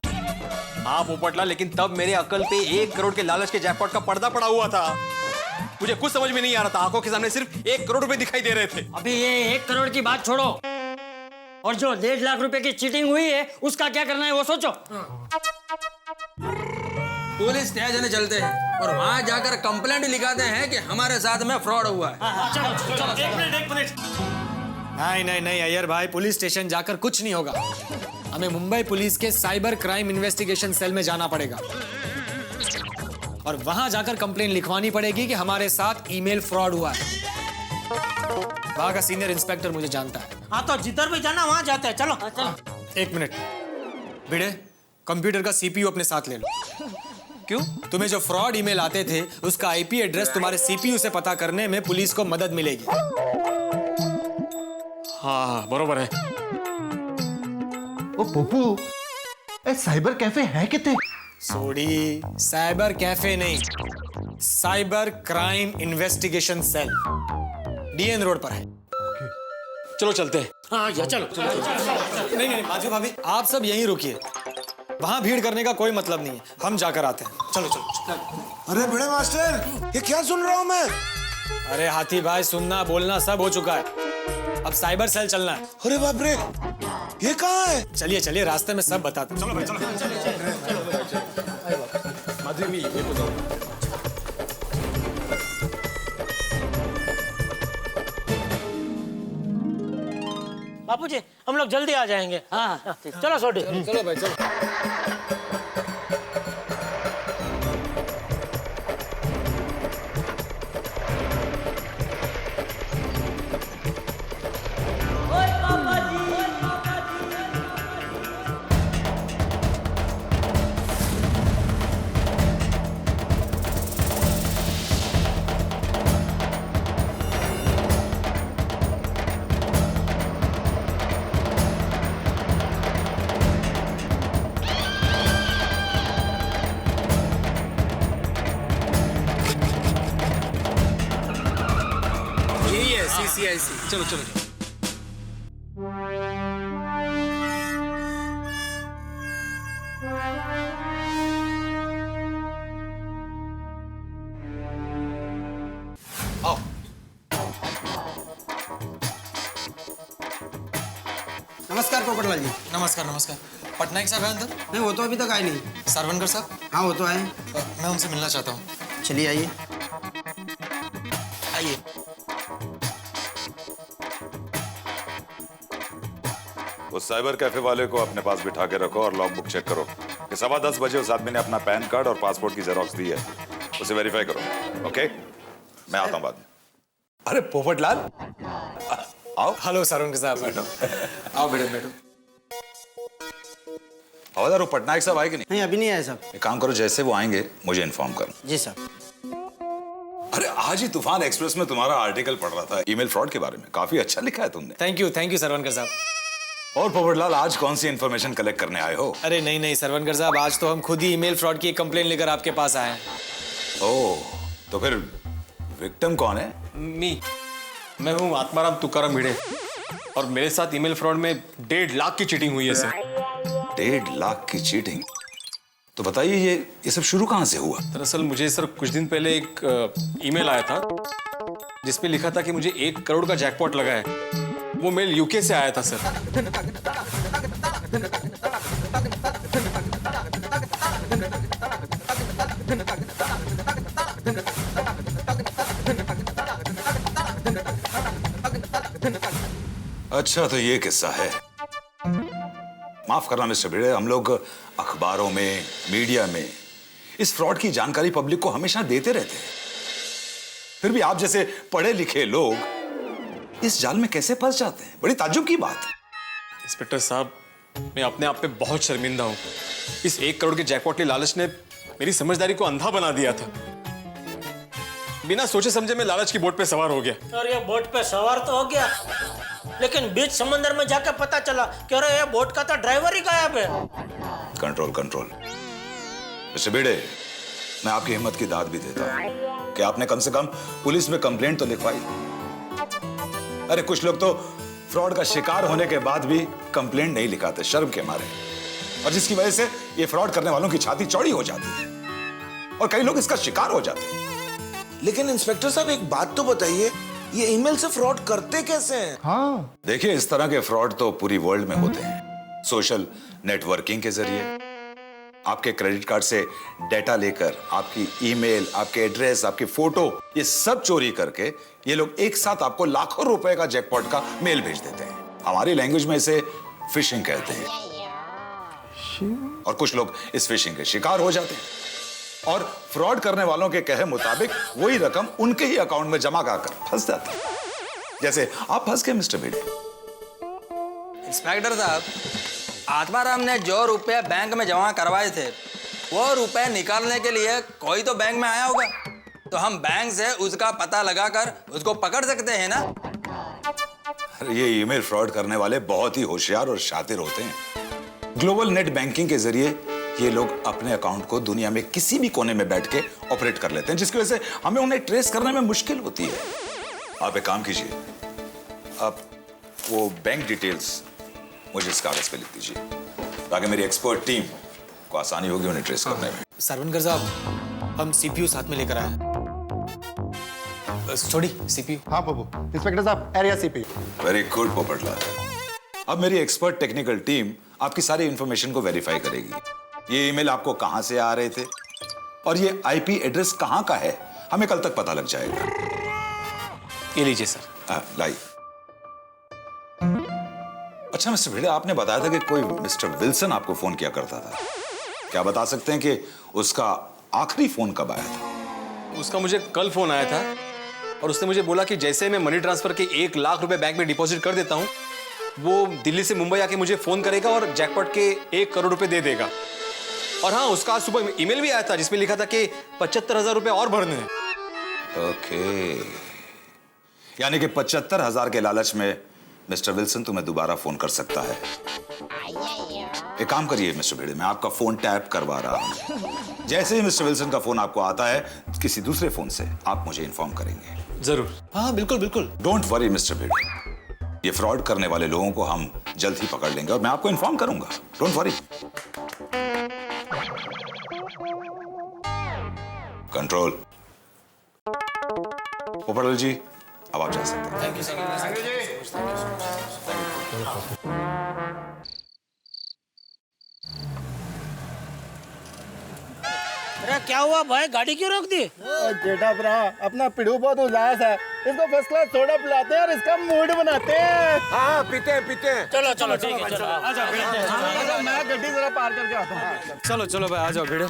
हाँ पोपटला, लेकिन तब मेरे अकल पे 1 करोड़ के लालच के जैकपॉट का पर्दा पड़ा हुआ था। मुझे कुछ समझ में नहीं आ रहा था। आंखों के सामने सिर्फ 1 करोड़ रुपए दिखाई दे रहे थे। अभी ये 1 करोड़ की बात छोड़ो और जो 1.5 लाख रुपए की चीटिंग हुई है उसका क्या करना है वो सोचो। पुलिस स्टेशन चलते हैं और वहां जाकर कंप्लेंट लिखाते हैं कि हमारे साथ में फ्रॉड हुआ है। चलो, एक मिनट। नहीं अय्यर भाई, पुलिस स्टेशन जाकर कुछ नहीं होगा। हमें मुंबई पुलिस के साइबर क्राइम इन्वेस्टिगेशन सेल में जाना पड़ेगा और वहां जाकर कंप्लेंट लिखवानी पड़ेगी कि हमारे साथ ईमेल फ्रॉड हुआ है। वहां का सीनियर इंस्पेक्टर मुझे जानता है। हाँ तो जिधर भी जाना वहां जाते हैं। चलो। एक मिनट भिड़े, कंप्यूटर का सीपीयू अपने साथ ले लो। क्यों? तुम्हें जो फ्रॉड ईमेल आते थे उसका आईपी एड्रेस तुम्हारे सीपीयू से पता करने में पुलिस को मदद मिलेगी। हाँ बरोबर है। ओ पप्पू, ए साइबर कैफे है कितने? सोडी, साइबर कैफे नहीं, cyber crime investigation cell DN road पर है। चलो चलते हैं। हाँ चलो। नहीं माधवी भाभी, आप सब यहीं रुकिए। वहां भीड़ करने का कोई मतलब नहीं है, हम जाकर आते हैं। चलो। अरे बड़े मास्टर, ये क्या सुन रहा हूँ मैं? अरे हाथी भाई, सुनना बोलना सब हो चुका है, अब साइबर सेल चलना है। अरे बाप रे, ये कहाँ है? चलिए रास्ते में सब बताते हैं। चलो भाई चलो। माधवी ये तो जाओ। बापूजी, हम लोग जल्दी आ जाएंगे। हाँ चलो सोडी। चलो भाई चलो। CCIC चलो। आओ। नमस्कार पोपटलाल जी। नमस्कार। पटनायक साहब है अंदर? नहीं, वो तो अभी तक आए नहीं। सरवनकर साहब? हाँ वो तो आए। मैं उनसे मिलना चाहता हूँ। चलिए आइए। उस साइबर कैफे वाले को अपने पास बिठा के रखो और लॉग बुक चेक करो कि 10:15 बजे उस आदमी ने अपना पैन कार्ड और पासपोर्ट की जेरॉक्स दी है, उसे वेरीफाई करो। ओके, मैं आता हूं बाद में। अरे पोपटलाल, आओ। हेलो सरवनकर साहब। बैठो। आओ बैठो। हवलदार, पटनायक साहब आए कि नहीं? नहीं, अभी नहीं आए साहब। एक काम करो, जैसे वो आएंगे मुझे इन्फॉर्म करो। जी साहब। अरे आज ही तूफान एक्सप्रेस में तुम्हारा आर्टिकल पढ़ रहा था ईमेल फ्रॉड के बारे में, काफी अच्छा लिखा है तुमने। थैंक यू सरवनकर साहब। और पोपटलाल, आज कौन सी इन्फॉर्मेशन कलेक्ट करने आए हो? अरे नहीं सरवनकर साहब, आज तो हम खुद ही ईमेल फ्रॉड की एक कंप्लेंट लेकर आपके पास आए हैं। ओह, तो फिर विक्टिम कौन है? मैं हूँ आत्माराम तुकाराम भिड़े और मेरे साथ ईमेल फ्रॉड में 1.5 लाख की चीटिंग हुई है सर। 1.5 लाख की चीटिंग? तो बताइए ये सब शुरू कहाँ से हुआ? दरअसल मुझे सर कुछ दिन पहले एक ईमेल आया था जिसमें लिखा था कि मुझे 1 करोड़ का जैकपॉट लगा है। वो मेल यूके से आया था सर। अच्छा, तो ये किस्सा है। माफ करना मिस्टर भिड़े, हम लोग अखबारों में, मीडिया में इस फ्रॉड की जानकारी पब्लिक को हमेशा देते रहते हैं, फिर भी आप जैसे पढ़े लिखे लोग इस जाल में कैसे फंस जाते हैं? बड़ी ताज्जुब की बात है। इंस्पेक्टर साहब, मैं अपने आप पे बहुत शर्मिंदा हूँ। इस 1 करोड़ के जैकपॉट की लालच ने मेरी समझदारी को अंधा बना दिया था। बिना सोचे समझे मैं लालच की बोट पे सवार हो गया। और ये बोट पे सवार तो हो गया, लेकिन बीच समंदर में जाकर पता चला कि अरे ये बोट का तो ड्राइवर ही गायब है। कंट्रोल। मिस्टर भिड़े, मैं आपकी हिम्मत की दाद भी देता हूँ कि आपने कम से कम पुलिस में कंप्लेंट तो लिखवाई। अरे कुछ लोग तो फ्रॉड का शिकार होने के बाद भी कंप्लेंट नहीं लिखाते शर्म के मारे, और जिसकी वजह से ये फ्रॉड करने वालों की छाती चौड़ी हो जाती है और कई लोग इसका शिकार हो जाते हैं। लेकिन इंस्पेक्टर साहब एक बात तो बताइए, ये ईमेल से फ्रॉड करते कैसे हैं? हाँ देखिए, इस तरह के फ्रॉड तो पूरी वर्ल्ड में होते हैं। सोशल नेटवर्किंग के जरिए आपके क्रेडिट कार्ड से डेटा लेकर आपकी ईमेल, आपके एड्रेस, आपकी फोटो, ये सब चोरी करके ये लोग एक साथ आपको लाखों रुपए का जैकपॉट का मेल भेज देते हैं। हमारी लैंग्वेज में इसे फिशिंग कहते हैं। और कुछ लोग इस फिशिंग के शिकार हो जाते हैं और फ्रॉड करने वालों के कहे मुताबिक वही रकम उनके ही अकाउंट में जमा कर फंस जाती है। जैसे आप फंस गए मिस्टर भिड़े। इंस्पेक्टर साहब, आत्माराम ने जो रुपए बैंक में जमा करवाए थे वो रुपए निकालने के लिए कोई तो बैंक में आया होगा, तो हम बैंक से उसका पता लगाकर उसको पकड़ सकते हैं ना। ये ईमेल फ्रॉड करने वाले बहुत ही होशियार और शातिर होते हैं। ग्लोबल नेट बैंकिंग के जरिए ये लोग अपने अकाउंट को दुनिया में किसी भी कोने में बैठ के ऑपरेट कर लेते हैं, जिसकी वजह से हमें उन्हें ट्रेस करने में मुश्किल होती है। आप एक काम कीजिए, आप वो बैंक डिटेल्स मुझे इस कागज पे लिख दीजिए, ताकि मेरी एक्सपर्ट टीम को आसानी होगी उन्हें ट्रेस करने में। सरवनकर साहब, हम सीपीयू साथ में लेकर आए। छोड़ी सीपीयू। हाँ बाबू। इंस्पेक्टर साहब, area CPU. Very good Popatlal. अब मेरी एक्सपर्ट टेक्निकल टीम आपकी सारी इंफॉर्मेशन को वेरीफाई करेगी। ये ईमेल आपको कहां से आ रहे थे और ये आईपी एड्रेस कहां का है, हमें कल तक पता लग जाएगा। ये लीजिए सर। लाई। अच्छा मिस्टर भिड़े, आपने बताया था कि कोई मिस्टर विल्सन आपको फोन किया करता था। क्या बता सकते हैं कि उसका आखिरी फोन कब आया था? उसका मुझे कल फोन आया था और उसने मुझे बोला कि जैसे मैं मनी ट्रांसफर के 1 लाख रुपए बैंक में डिपॉजिट कर देता हूं, वो दिल्ली से मुंबई आके मुझे फोन करेगा और जैकपॉट के 1 करोड़ रुपए दे देगा। और हाँ, उसका आज सुबह ईमेल भी आया था जिसमें लिखा था कि 75,000 रुपए और भरने हैं। ओके, यानी कि 75,000 के लालच में मिस्टर विल्सन तुम्हें दोबारा फोन कर सकता है। एक काम करिए मिस्टर भिड़े, मैं आपका फोन टैप करवा रहा हूं। जैसे ही मिस्टर विल्सन का फोन आपको आता है किसी दूसरे फोन से, आप मुझे इन्फॉर्म करेंगे। जरूर। हाँ बिल्कुल बिल्कुल। डोंट वरी मिस्टर भिड़े, ये फ्रॉड करने वाले लोगों को हम जल्द ही पकड़ लेंगे और मैं आपको इन्फॉर्म करूंगा। Don't worry. कंट्रोल। पोपटलाल जी, अब आप जा सकते हैं। Thank you sir. अरे क्या हुआ भाई, गाड़ी क्यों रोक दी? जेठा भरा, अपना पिड़ू बहुत उदास है, इसको फर्स्ट क्लास सोडा पिलाते हैं और इसका मूड बनाते हैं। हाँ पीते हैं पीते हैं। चलो चलो ठीक है, चलो आ जाओ। मैं गड्डी जरा पार करके आता हूँ। चलो चलो भाई, आ जाओ भिड़े।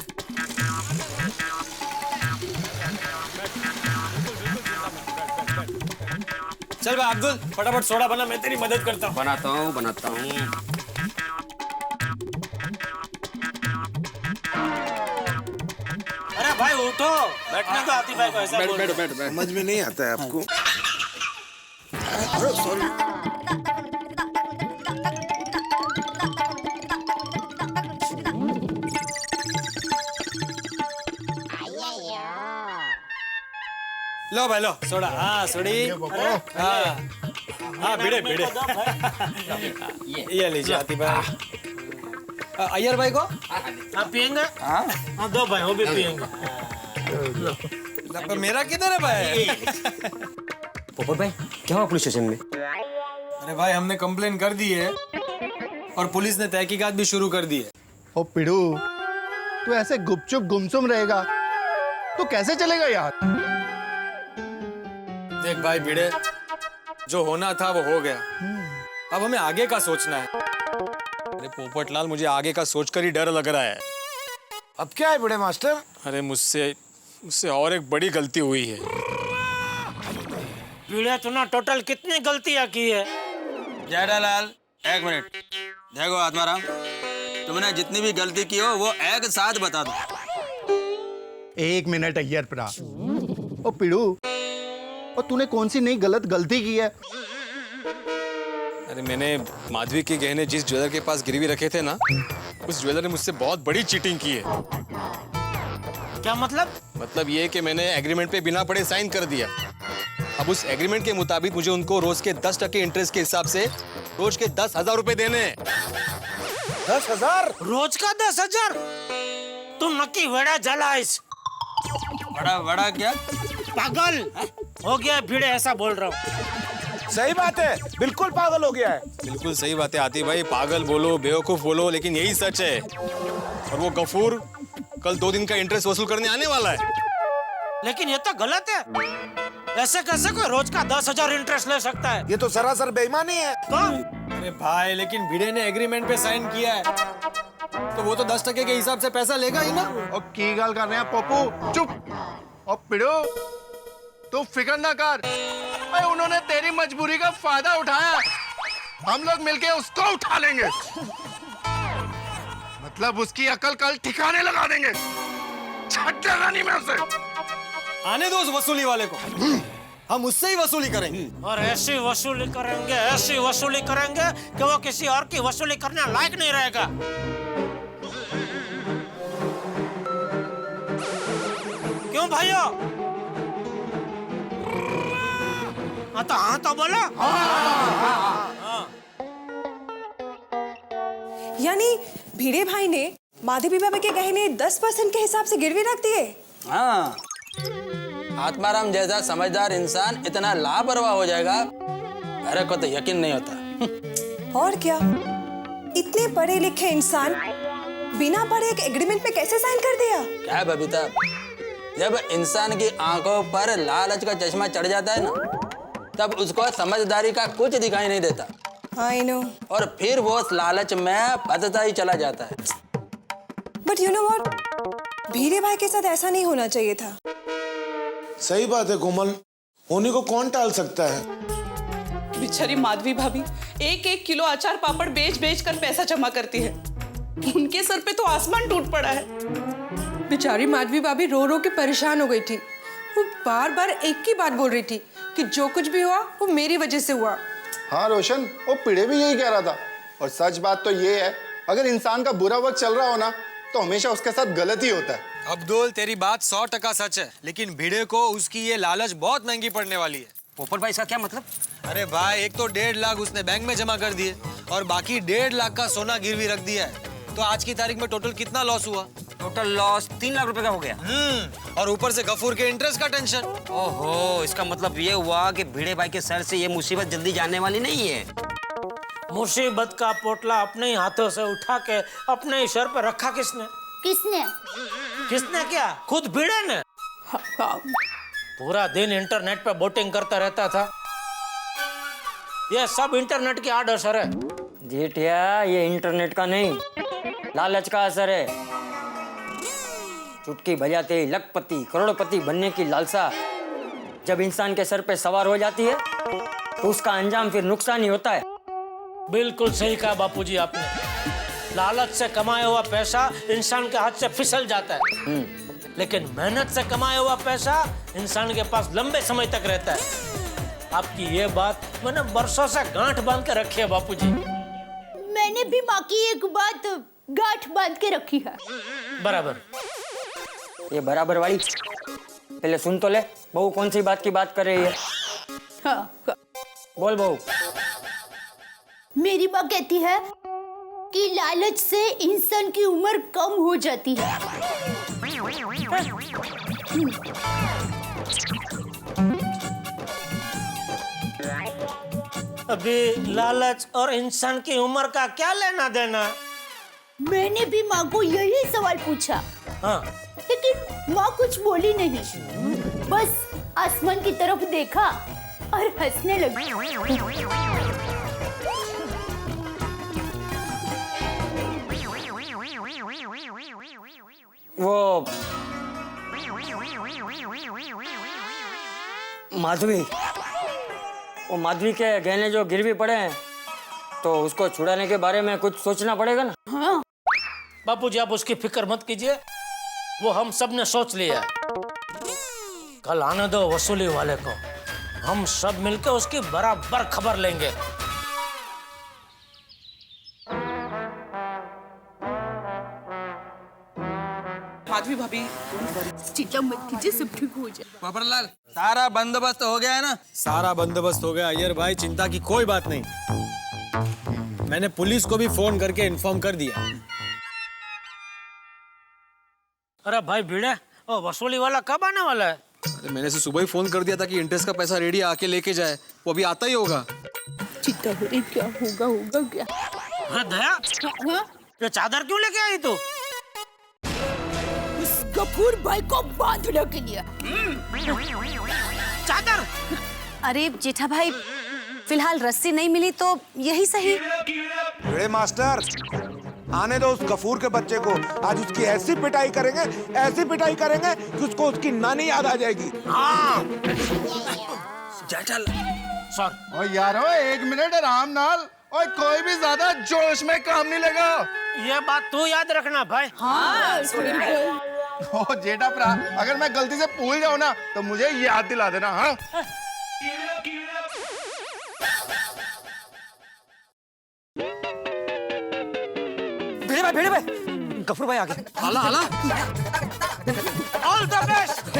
चल भाई अब्दुल, फटाफट सोडा बना, मैं तेरी मदद करता हूँ। बनाता हूँ। अरे भाई उठो, बैठने को आती भाई को ऐसा बोल। बैठ। समझ में नहीं आता है आपको? सॉरी। लो भाई लो सोडा। हाँ सोडी। हाँ भिड़े भिड़े। ये लीजिए आती भाई। अय्यर भाई को आप पियेंगे? हाँ दो भाई, वो भी पियेंगे। मेरा किधर है भाई? पोपट भाई, क्या हुआ पुलिस स्टेशन में? अरे भाई, हमने कंप्लेन कर दी है और पुलिस ने तहकीकात भी शुरू कर दी है। ओ पिड़ू, तू ऐसे गुपचुप गुमसुम रहेगा तो कैसे चलेगा यार? देख भाई भिड़े, जो होना था वो हो गया। अब हमें आगे का सोचना है। अरे पोपटलाल, मुझे आगे का सोचकर ही डर लग रहा है। अब क्या है बड़े मास्टर? अरे मुझसे और एक बड़ी गलती हुई है। पीड़े, तूने टोटल कितनी गलतियां की है? जेठालाल, एक मिनट। देखो आत्माराम, तुमने जितनी भी गलती की हो वो एक साथ बता दो। 1 मिनट अय्यर परा। ओ पिड़ू, और तूने कौन सी नई गलत गलती की है? अरे मैंने माधवी के गहने जिस ज्वेलर के पास गिरवी रखे थे ना, उस ज्वेलर ने मुझसे बहुत बड़ी चीटिंग की है। क्या मतलब? मतलब ये कि मैंने एग्रीमेंट पे बिना पढ़े साइन कर दिया। अब उस एग्रीमेंट के मुताबिक मुझे उनको रोज के 10% इंटरेस्ट के हिसाब से रोज के 10,000 रुपए देने हैं। 10,000? रोज का 10,000? तुम नक्की वेड़ा जलाइस। बड़ा क्या? पागल हो गया भिड़े, ऐसा बोल रहा हूँ। सही बात है, बिल्कुल पागल हो गया है। बिल्कुल सही बात है आती भाई, पागल बोलो बेवकूफ बोलो लेकिन यही सच है। और वो गफूर कल 2 दिन का इंटरेस्ट वसूल करने आने वाला है। लेकिन ये तो गलत है, ऐसे कैसे कोई रोज का 10,000 इंटरेस्ट ले सकता है? ये तो सरासर बेईमानी है। अरे भाई लेकिन भिड़े ने एग्रीमेंट पे साइन किया है, तो वो तो 10% के हिसाब से पैसा लेगा ही ना। और की गाल कर रहे हैं पप्पू, चुप। और पिड़ो तू फिक्र ना कर, अरे उन्होंने तेरी मजबूरी का फायदा उठाया, हम लोग मिलके उसको उठा लेंगे। मतलब उसकी अकल कल ठिकाने लगा देंगे, छटकेगा नहीं मैं उसे। आने दो उस वसूली वाले को, हम उससे ही वसूली करेंगे। और ऐसी वसूली करेंगे, ऐसी वसूली करेंगे कि वो किसी और की वसूली करने लायक नहीं रहेगा। क्यों भाइयों? हाँ तो बोलो। यानी भिड़े भाई ने माधवी भाभी के गहने 10% के हिसाब से गिरवी रख दिए। हाँ, आत्माराम जैसा समझदार इंसान इतना लापरवाह हो जाएगा, मेरे को तो यकीन नहीं होता। और क्या, इतने पढ़े लिखे इंसान बिना पढ़े एक एग्रीमेंट पे कैसे साइन कर दिया? क्या बबीता, जब इंसान की आंखों पर लालच का चश्मा चढ़ जाता है ना, तब उसको समझदारी का कुछ दिखाई नहीं देता। I know. और फिर वो उस लालच में फंसता ही चला जाता है। But you know what? भिड़े भाई के साथ ऐसा नहीं होना चाहिए था। सही बात है कोमल, होने को कौन टाल सकता है? बेचारी माधवी भाभी 1-1 किलो अचार पापड़ बेच कर पैसा जमा करती है, उनके सर पे तो आसमान टूट पड़ा है। बेचारी माधवी भाभी रो रो के परेशान हो गई थी, वो बार बार एक ही बात बोल रही थी कि जो कुछ भी हुआ वो मेरी वजह से हुआ। हाँ रोशन, वो पिड़े भी यही कह रहा था। और सच बात तो ये है, अगर इंसान का बुरा वक्त चल रहा हो ना, तो हमेशा उसके साथ गलत ही होता है। अब्दुल तेरी बात 100% सच है, लेकिन भिड़े को उसकी ये लालच बहुत महंगी पड़ने वाली है। पोपट भाई इसका क्या मतलब? अरे भाई, एक तो 1.5 लाख उसने बैंक में जमा कर दिए और बाकी 1.5 लाख का सोना गिरवी रख दिया है। तो आज की तारीख में टोटल कितना लॉस हुआ? टोटल लॉस 3 लाख रुपए का हो गया। और ऊपर से गफूर के इंटरेस्ट का टेंशन। ओहो, इसका मतलब ये हुआ कि भिड़े भाई के सर से ये मुसीबत जल्दी जाने वाली नहीं है। मुसीबत का पोटला अपने ही हाथों से उठा के अपने ही सर पे रखा किसने? किसने क्या? खुद भिड़े ने। पूरा दिन इंटरनेट पे बोटिंग करता रहता था। ये सब इंटरनेट की आड़ असर है। जेठिया, ये इंटरनेट का नहीं, लालच का असर है। चुटकी बजाते ही लखपति करोड़पति बनने की लालसा जब इंसान के सर पे सवार हो जाती है, तो उसका अंजाम फिर नुकसान ही होता है। बिल्कुल सही कहा बापूजी आपने। लालच से कमाया हुआ पैसा इंसान के हाथ से फिसल जाता है, लेकिन मेहनत से कमाया हुआ पैसा इंसान के पास लंबे समय तक रहता है। आपकी ये बात मैंने बरसों से गांठ बांध के रखी है बापूजी। मैंने भी माँ की एक बात गांठ बांध के रखी है। बराबर। ये बराबर वाली पहले सुन तो ले, बहू कौन सी बात की बात कर रही है? हाँ। बोल बहू। मेरी माँ कहती है कि लालच से इंसान की उम्र कम हो जाती है। अभी लालच और इंसान की उम्र का क्या लेना देना? मैंने भी माँ को यही सवाल पूछा। हाँ। लेकिन माँ कुछ बोली नहीं, बस आसमान की तरफ देखा और हंसने लगी। वो माधवी, वो माधवी के गहने जो गिरवी पड़े हैं, तो उसको छुड़ाने के बारे में कुछ सोचना पड़ेगा ना। हाँ। बापूजी आप उसकी फिक्र मत कीजिए, वो हम सब ने सोच लिया। कल आने दो वसूली वाले को, हम सब मिलकर उसकी बराबर खबर लेंगे। माधवी भाभी चिंता मत कीजिए, सब ठीक हो जाए। पोपटलाल, सारा बंदोबस्त हो गया है ना? सारा बंदोबस्त हो गया अय्यर भाई, चिंता की कोई बात नहीं। मैंने पुलिस को भी फोन करके इन्फॉर्म कर दिया। अरे भाई भिड़े, वो वसूली वाला कब आने वाला है? अरे मैंने इसे सुबह ही फोन कर दिया था कि इंटरेस्ट का पैसा रेडी आके लेके जाए, वो अभी आता ही होगा। चिंता हो रही, क्या होगा क्या? अरे दया, ये चादर क्यों लेके आई तू? उस गफूर भाई को बांधने के लिए। चादर? अरे जेठा भाई, फिलहाल रस्सी नहीं मिली तो यही सही। बड़े मास्टर, आने दो उस गफूर के बच्चे को। आज उसकी ऐसी पिटाई करेंगे कि उसको उसकी नानी याद आ जाएगी। हाँ। ओ यारो, 1 मिनट आराम नाल। ओए कोई भी ज्यादा जोश में काम नहीं लगा। ये बात तू याद रखना भाई। हाँ, ओ जेठा भरा, अगर मैं गलती से भूल जाऊं ना तो मुझे याद दिला देना। हाँ भिड़े भाई, गफूर भाई आ गए। हाला all the best.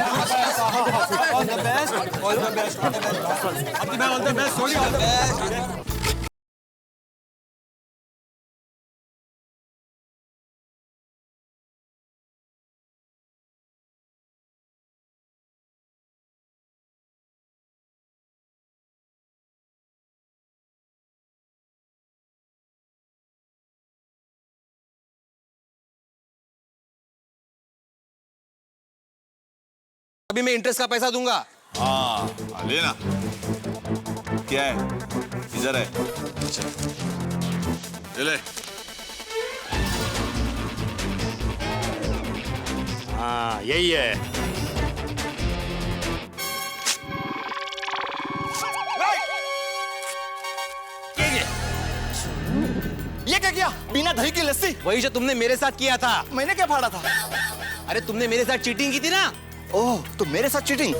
All the best. अभी मैं all the best, sorry all the best. अभी मैं इंटरेस्ट का पैसा दूंगा। हाँ लेना। क्या है? इधर है। ले। हाँ यही है। ये क्या किया? बिना दही की लस्सी? वही जो तुमने मेरे साथ किया था। मैंने क्या फाड़ा था? अरे तुमने मेरे साथ चीटिंग की थी ना। ओह, तो मेरे साथ चीटिंग?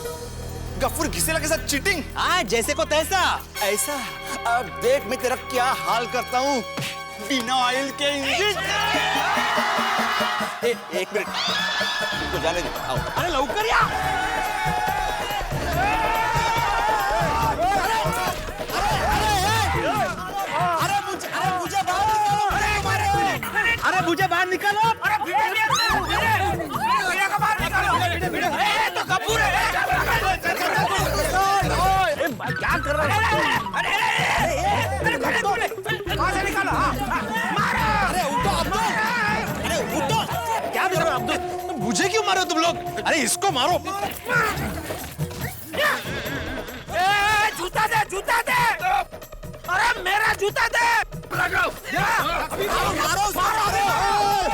गफूर घिसेला के साथ चीटिंग? हाँ, जैसे को तैसा। ऐसा? अब देख मैं तेरा क्या हाल करता हूँ। बिना ऑयल के इंजन। एक मिनट तो जाने दे। आओ। अरे लौकर या। अरे मुझे बाहर निकालो। तो कपूर है। क्या कर रहा है? कहाँ से निकालो? मारो। अरे उठो अब्दुल। अरे उठो। क्या कर रहे हो अब्दुल? मुझे क्यों मारो तुम लोग? अरे इसको मारो। जूता दे। अरे मेरा जूता दे। लगाओ।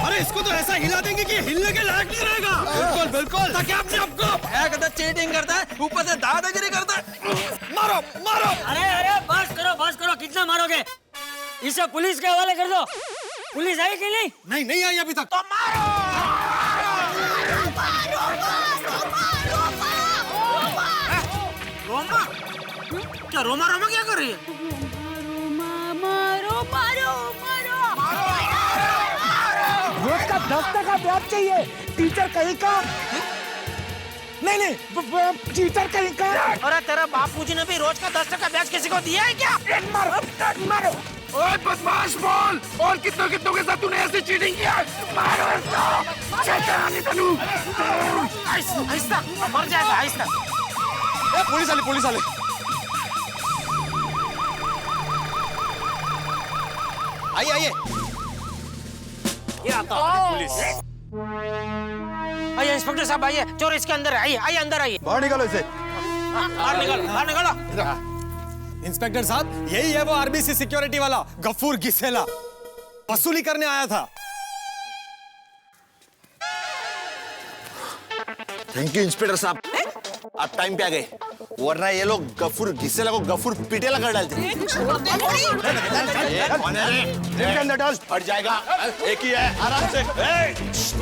अरे इसको तो ऐसा हिला देंगे कि हिलने के लायक नहीं रहेगा। बिल्कुल ताकि आपने आपको चीटिंग करता है, ऊपर से दादागिरी करता है। मारो। अरे बस करो, कितना मारोगे? इसे पुलिस के हवाले कर दो। पुलिस आई कि नहीं? नहीं आई अभी तक। तो मारो। रोमा? क्या रोमा क्या कर रही है? रोज का 10 टका ब्याज चाहिए। टीचर कहीं का? नहीं, टीचर कहीं का? अरे तेरा बापूजी ने भी रोज का 10 टका ब्याज किसी को दिया है क्या? मारो। ओए बदमाश, बोल और कितनों के साथ तूने ऐसी चीटिंग किया? मारो इसको। शैतानी तनु। आहिस्ता, मर जाएगा आहिस्ता। पुलिस वाले। आइए। ये आता है पुलिस। आइए इंस्पेक्टर साहब, आइए। चोर इसके अंदर है। आइए अंदर आइए। बाहर निकालो इसे। बाहर निकालो। इंस्पेक्टर साहब, यही है वो आरबीसी सिक्योरिटी वाला गफूर घिसेला। वसूली करने आया था। थैंक यू इंस्पेक्टर साहब, आप टाइम पे आ गए, वरना ये लोग गफूर घिसेला को गफूर पीटेला कर डालते। अंदर डाल। हट जाएगा, एक ही है, आराम से,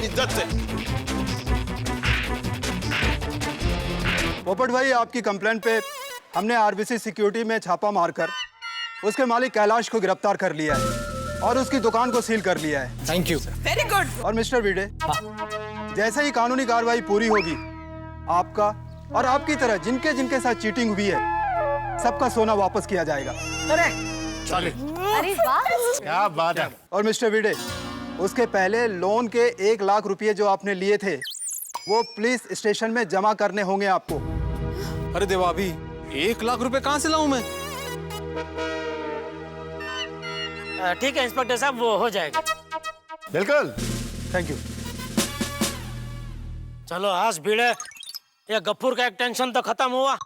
इज्जत से। पोपट भाई, आपकी कंप्लेंट पे हमने आरबीसी सिक्योरिटी में छापा मारकर उसके मालिक कैलाश को गिरफ्तार कर लिया है और उसकी दुकान को सील कर लिया है। Thank you. Very good. और मिस्टर भिड़े, जैसे ही कानूनी कार्रवाई पूरी होगी, आपका और आपकी तरह जिनके साथ चीटिंग हुई है, सबका सोना वापस किया जाएगा। अरे वाह, क्या बात है। और मिस्टर भिड़े, उसके पहले लोन के 1 लाख रुपए जो आपने लिए थे, वो पुलिस स्टेशन में जमा करने होंगे आपको। अरे देवा, अभी 1 लाख रुपए कहाँ से लाऊं मैं? ठीक है इंस्पेक्टर साहब, वो हो जाएगा। बिल्कुल, थैंक यू। चलो आज भिड़े, ये गफूर का एक टेंशन तो खत्म हुआ।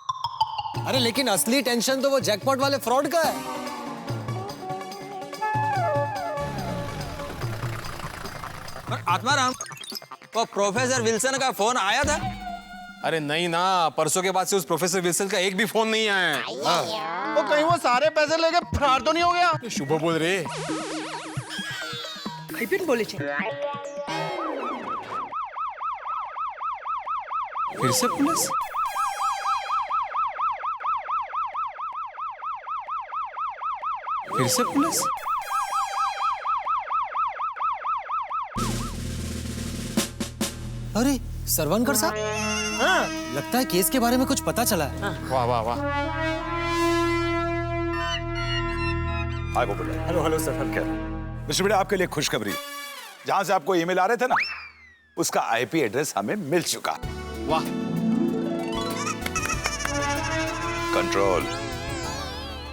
अरे लेकिन असली टेंशन तो वो जैकपॉट वाले फ्रॉड का है। पर आत्माराम, वो प्रोफेसर विल्सन का फोन आया था? अरे नहीं ना, परसों के बाद से उस प्रोफेसर विल्सन का एक भी फोन नहीं आया है। तो कहीं वो सारे पैसे लेके फरार तो नहीं हो गया? शुभ बोल रहे। बोले फिर से पुलिस? फिर से पुलिस? अरे सरवनकर साहब, हाँ। लगता है केस के बारे में कुछ पता चला है। वाह वाह वाह। हाय पोपट। हेलो हेलो सर, क्या? मिस्टर भिड़े, आपके लिए खुशखबरी। जहां से आपको ईमेल आ रहे थे ना, उसका आईपी एड्रेस हमें मिल चुका। वाह। कंट्रोल।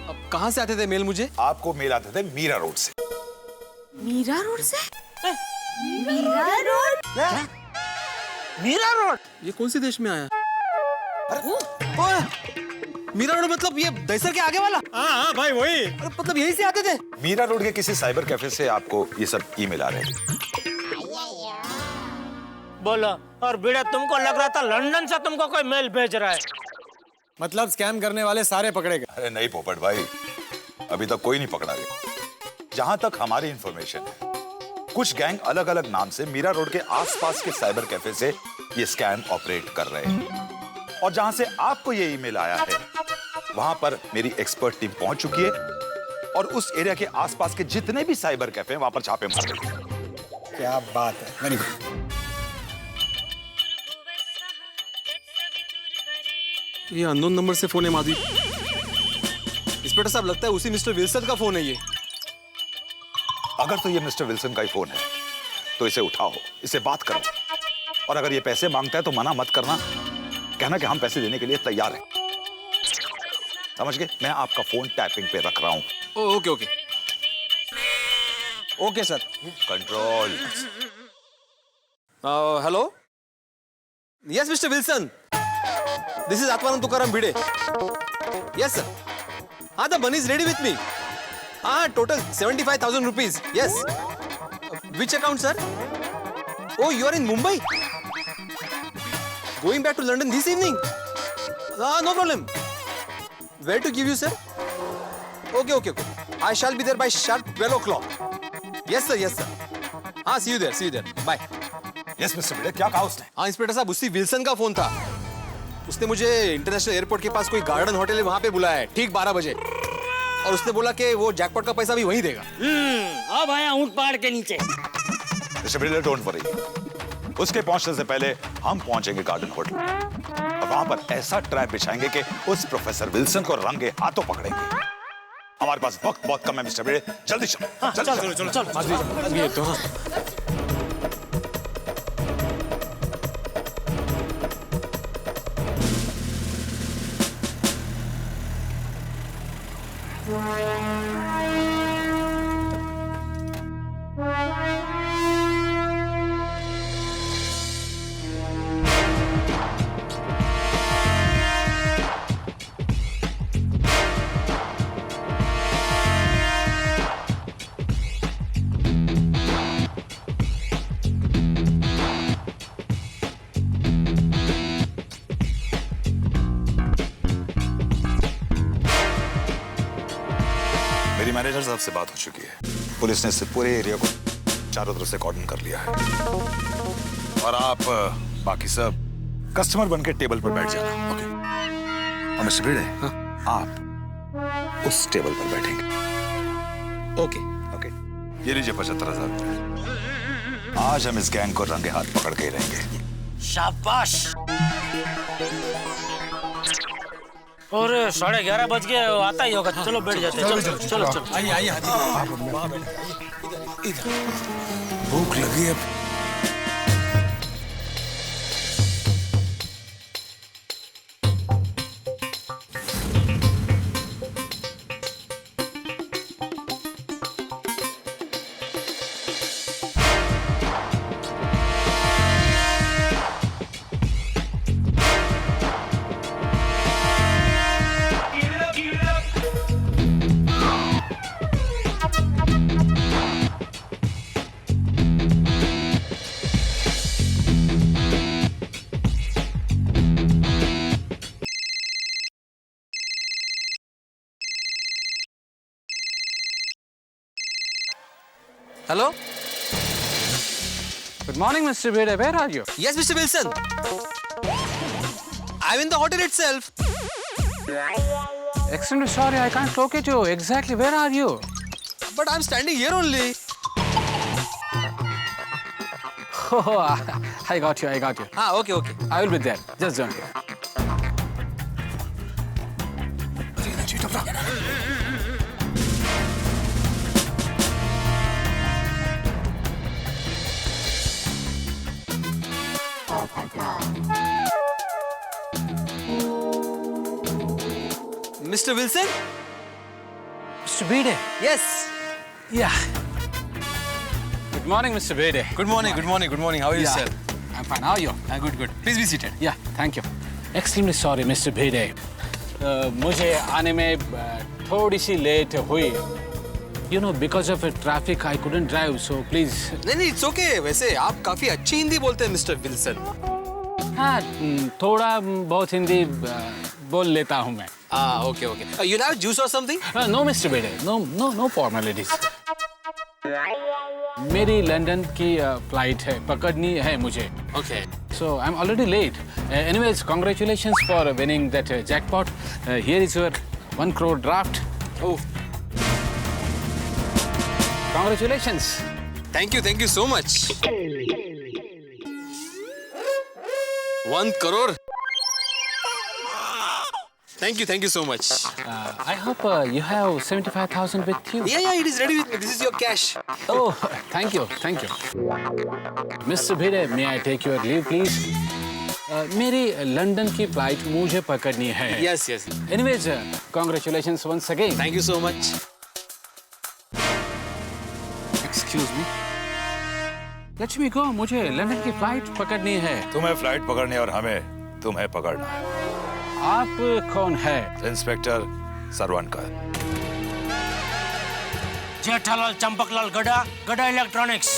अब कहां से आते थे मेल मुझे? आपको मेल आते थे मीरा रोड से। मीरा रोड से? मीरा रोड? मीरा रोड? ये कौन से देश में आया? मीरा रोड मतलब ये दहसर के आगे वाला? हाँ भाई वही। अरे मतलब यहीं से आते थे? मीरा रोड के किसी साइबर कैफे से आपको ये सब ईमेल आ रहे हैं। बोलो, और भिड़े तुमको लग रहा था लंदन से तुमको कोई मेल भेज रहा है? मतलब स्कैम करने वाले सारे पकड़े गए? अरे नहीं पोपट भाई, अभी तक कोई नहीं पकड़ा गया। जहां तक हमारी इंफॉर्मेशन है, कुछ गैंग अलग अलग नाम से मीरा रोड के आसपास के साइबर कैफे से ये स्कैम ऑपरेट कर रहे हैं। और जहां से आपको ये ईमेल आया है, वहां पर मेरी एक्सपर्ट टीम पहुंच चुकी है और उस एरिया के आसपास के जितने भी साइबर कैफे हैं, वहां पर छापे मार रही है। क्या बात है, वेरी गुड। ये अननोन नंबर से फोन है माधवी। इंस्पेक्टर साहब, लगता है उसी मिस्टर विल्सन का फोन है ये। अगर तो ये मिस्टर विल्सन का ही फोन है, तो इसे उठाओ, इसे बात करो। और अगर ये पैसे मांगता है तो मना मत करना, कहना कि हम पैसे देने के लिए तैयार हैं। समझ गए? मैं आपका फोन टैपिंग पे रख रहा हूं। Okay okay okay sir. Control. Hello, yes mister Wilson, this is Atmaram Tukaram Bhide. Yes sir. हाँ, the money is ready with me. हाँ, total 75,000 rupees. Yes. Which account sir? Oh, you are in Mumbai? Going back to London this evening? No problem. Where to give you, sir? Okay. I shall be there by sharp 12 o'clock. Yes, sir. हाँ, see you there. Bye. Yes, Mr. भिड़े, क्या कहा उसने? हाँ, inspector साहब, उसी Wilson का phone था। उसने मुझे इंटरनेशनल एयरपोर्ट के पास कोई गार्डन होटल है, वहां पे बुलाया है, ठीक 12 बजे। और उसने बोला कि वो जैकपॉट का पैसा भी वहीं देगा। अब आया ऊंट पहाड़ के नीचे। Mister Bhide, don't worry. उसके पहुंचने से पहले हम पहुंचेंगे गार्डन होटल और वहां पर ऐसा ट्रैप बिछाएंगे कि उस प्रोफेसर विल्सन को रंगे हाथों पकड़ेंगे। हमारे पास वक्त बहुत कम है मिस्टर भिड़े, जल्दी चलो। मेरी मैनेजर साहब से बात हो चुकी है। पुलिस ने इस पूरे एरिया को चारों तरफ से कॉर्डन कर लिया है। और आप बाकी सब कस्टमर बनके टेबल पर बैठ जाना। ओके? और मिस्टर भिड़े, आप उस टेबल पर बैठेंगे। ओके। ये लीजिए 75,000। आज हम इस गैंग को रंगे हाथ पकड़ के ही रहेंगे। शाबाश। और 11:30 बज गए, आता ही होगा। चलो बैठ जाते हैं। चलो। आइए। भूख लगी है। Hello? Good morning, Mr. Bede. Where are you? Yes, Mr. Wilson. I'm in the hotel itself. Extremely sorry, I can't locate you. Exactly, where are you? But I'm standing here only. Oh, I got you, I got you. Ah, okay, okay. I will be there. Just don't worry. Mr. Wilson? Mr. Bede? Yes. Yeah. Good morning, Mr. Bede. Good morning, good morning, good morning. How are you, Yeah. sir? I'm fine. How are you? Good, good. Please be seated. Yeah, thank you. Extremely sorry, Mr. Bede. मुझे आने में थोड़ी सी late हुई. You know, because of traffic, I couldn't drive. So please. नहीं, it's okay. वैसे आप काफी अच्छी हिंदी बोलते हैं, Mr. Wilson. हाँ, थोड़ा बहुत हिंदी बोल लेता हूँ मैं. Ah, okay, okay. You'll have juice or something? No, Mr. Bede. No formalities. मेरी लंदन की फ्लाइट है, पकड़नी है मुझे. Okay. So I'm already late. Anyways, congratulations for winning that jackpot. Here is your 1 crore draft. Oh. Congratulations. Thank you so much. 1 crore. Thank you so much. I hope you have 75,000 with you. Yeah, it is ready with me. This is your cash. Oh, thank you. Mr. Bede, may I take your leave, please? मेरी London की flight मुझे पकड़नी है. Yes. Anyways, congratulations once again. Thank you so much. Excuse me. Let me go. मुझे London की flight पकड़नी है. तुम्हें फ्लाइट पकड़नी और हमें तुम्हें पकड़ना है. आप कौन है? इंस्पेक्टर सरवनकर. जेठालाल चंपकलाल गड़ा इलेक्ट्रॉनिक्स.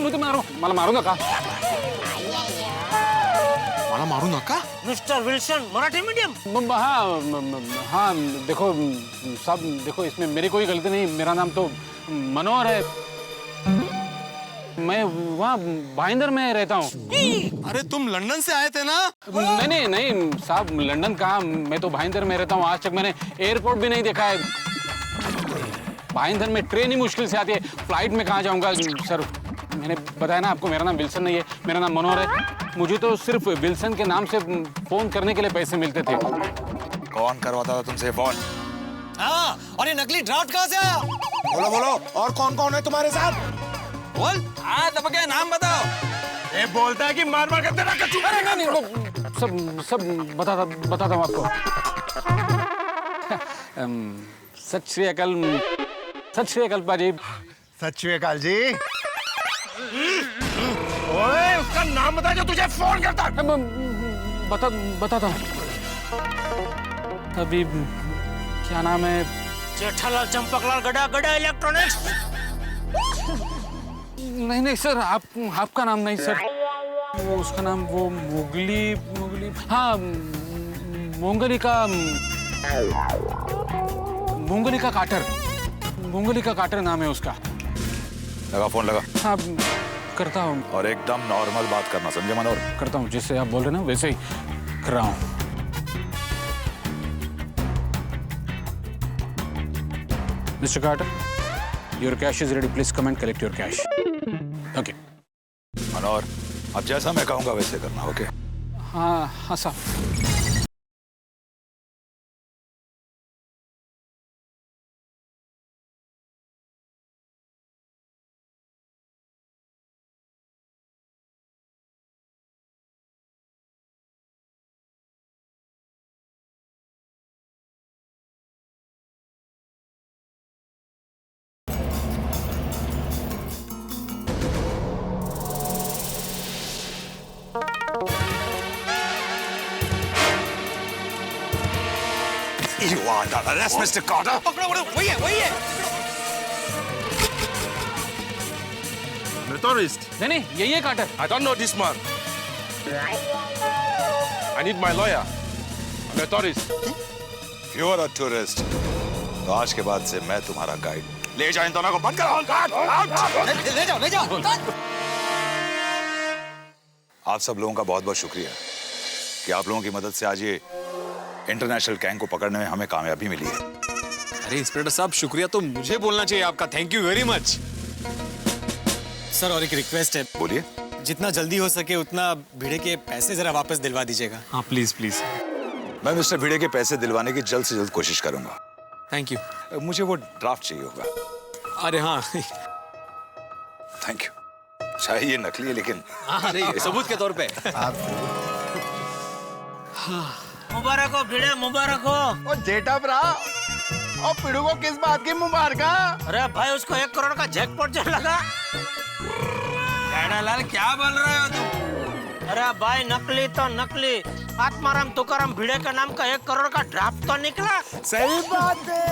मुझे मारो. मला मारू नका. मला मारू नका? Mister Wilson Marathi medium. हाँ देखो साहब, देखो इसमें मेरी कोई गलती नहीं. मेरा नाम तो मनोहर है. मैं वहाँ भाईंदर में रहता हूँ. अरे तुम लंदन से आए थे ना? नहीं साहब, लंदन कहाँ. मैं तो भाईंदर में रहता हूँ. आज तक मैंने एयरपोर्ट भी नहीं देखा है. भाईंदर में ट्रेन ही मुश्किल से आती है. फ्लाइट में कहाँ जाऊँगा सर. मैंने बताया ना आपको, मेरा नाम विल्सन नहीं है, मेरा नाम मनोहर है. मुझे तो सिर्फ विल्सन के नाम से फोन करने के लिए पैसे मिलते थे. कौन करवाता था तुमसे फोन? हाँ, और ये नकली ड्राफ्ट कहाँ से आया? बोलो और कौन है तुम्हारे साथ? बोल. हाँ, तब क्या नाम बताओ. ये बोलता है कि मार कर देना. सब बताता हूँ आपको. सत श्री अकाल बाजी. सत श्री अकाल जी. ओए, उसका नाम बता जो तुझे फोन करता. बताता हूँ. अभी क्या नाम है? जेठालाल चंपकलाल गड़ा इलेक्ट्रॉनिक्स. नहीं सर, आपका नाम नहीं सर. वो उसका नाम वो मुगली. हाँ, मूंगली का काटर नाम है उसका. लगा फोन लगा. हाँ, करता हूँ. और एकदम नॉर्मल बात करना, समझे मनोहर? करता हूँ, जैसे आप बोल रहे ना वैसे ही कर रहा हूँ. Mr. Carter, your cash is ready. Please come and collect your cash. Okay. मनोहर, अब जैसा मैं कहूँगा वैसे करना. ओके? हाँ साहब. You are under arrest, Mr. Carter. वही है. Notorist. नहीं, यही है quarter. I don't know this man. I need my lawyer. Notorist. You are a tourist, तो आज के बाद से मैं तुम्हारा गाइड। ले जाओ इन दोनों को, बंद करो। ले जाओ, ले जाओ। आप सब लोगों का बहुत बहुत शुक्रिया कि आप लोगों की मदद से आज ये इंटरनेशनल गैंग को पकड़ने में हमें कामयाबी मिली है। अरे इंस्पेक्टर साहब, शुक्रिया तो मुझे बोलना चाहिए आपका। Thank you very much. Sir और एक रिक्वेस्ट है। बोलिए। जितना जल्दी हो सके उतना भिड़े के पैसे जरा वापस दिलवा दीजिएगा। हाँ प्लीज प्लीज। मैं मिस्टर भिड़े के पैसे दिलवाने की जल्द से जल्द कोशिश करूंगा। Thank you. मुझे वो ड्राफ्ट चाहिए होगा। अरे हाँ। Thank you. चाहे ये नकली है लेकिन नहीं, सबूत के तौर पे। मुबारक हो भिड़े, मुबारक हो। ओ जेठा भरा, और पिड़ू को किस बात की मुबारक? अरे भाई उसको 1 करोड़ का जैकपॉट जो लगा। लाल क्या बोल रहे हो तुम? अरे भाई नकली तो नकली, आत्माराम तुकाराम भिड़े के नाम का 1 करोड़ का ड्राफ्ट तो निकला। सही बात है।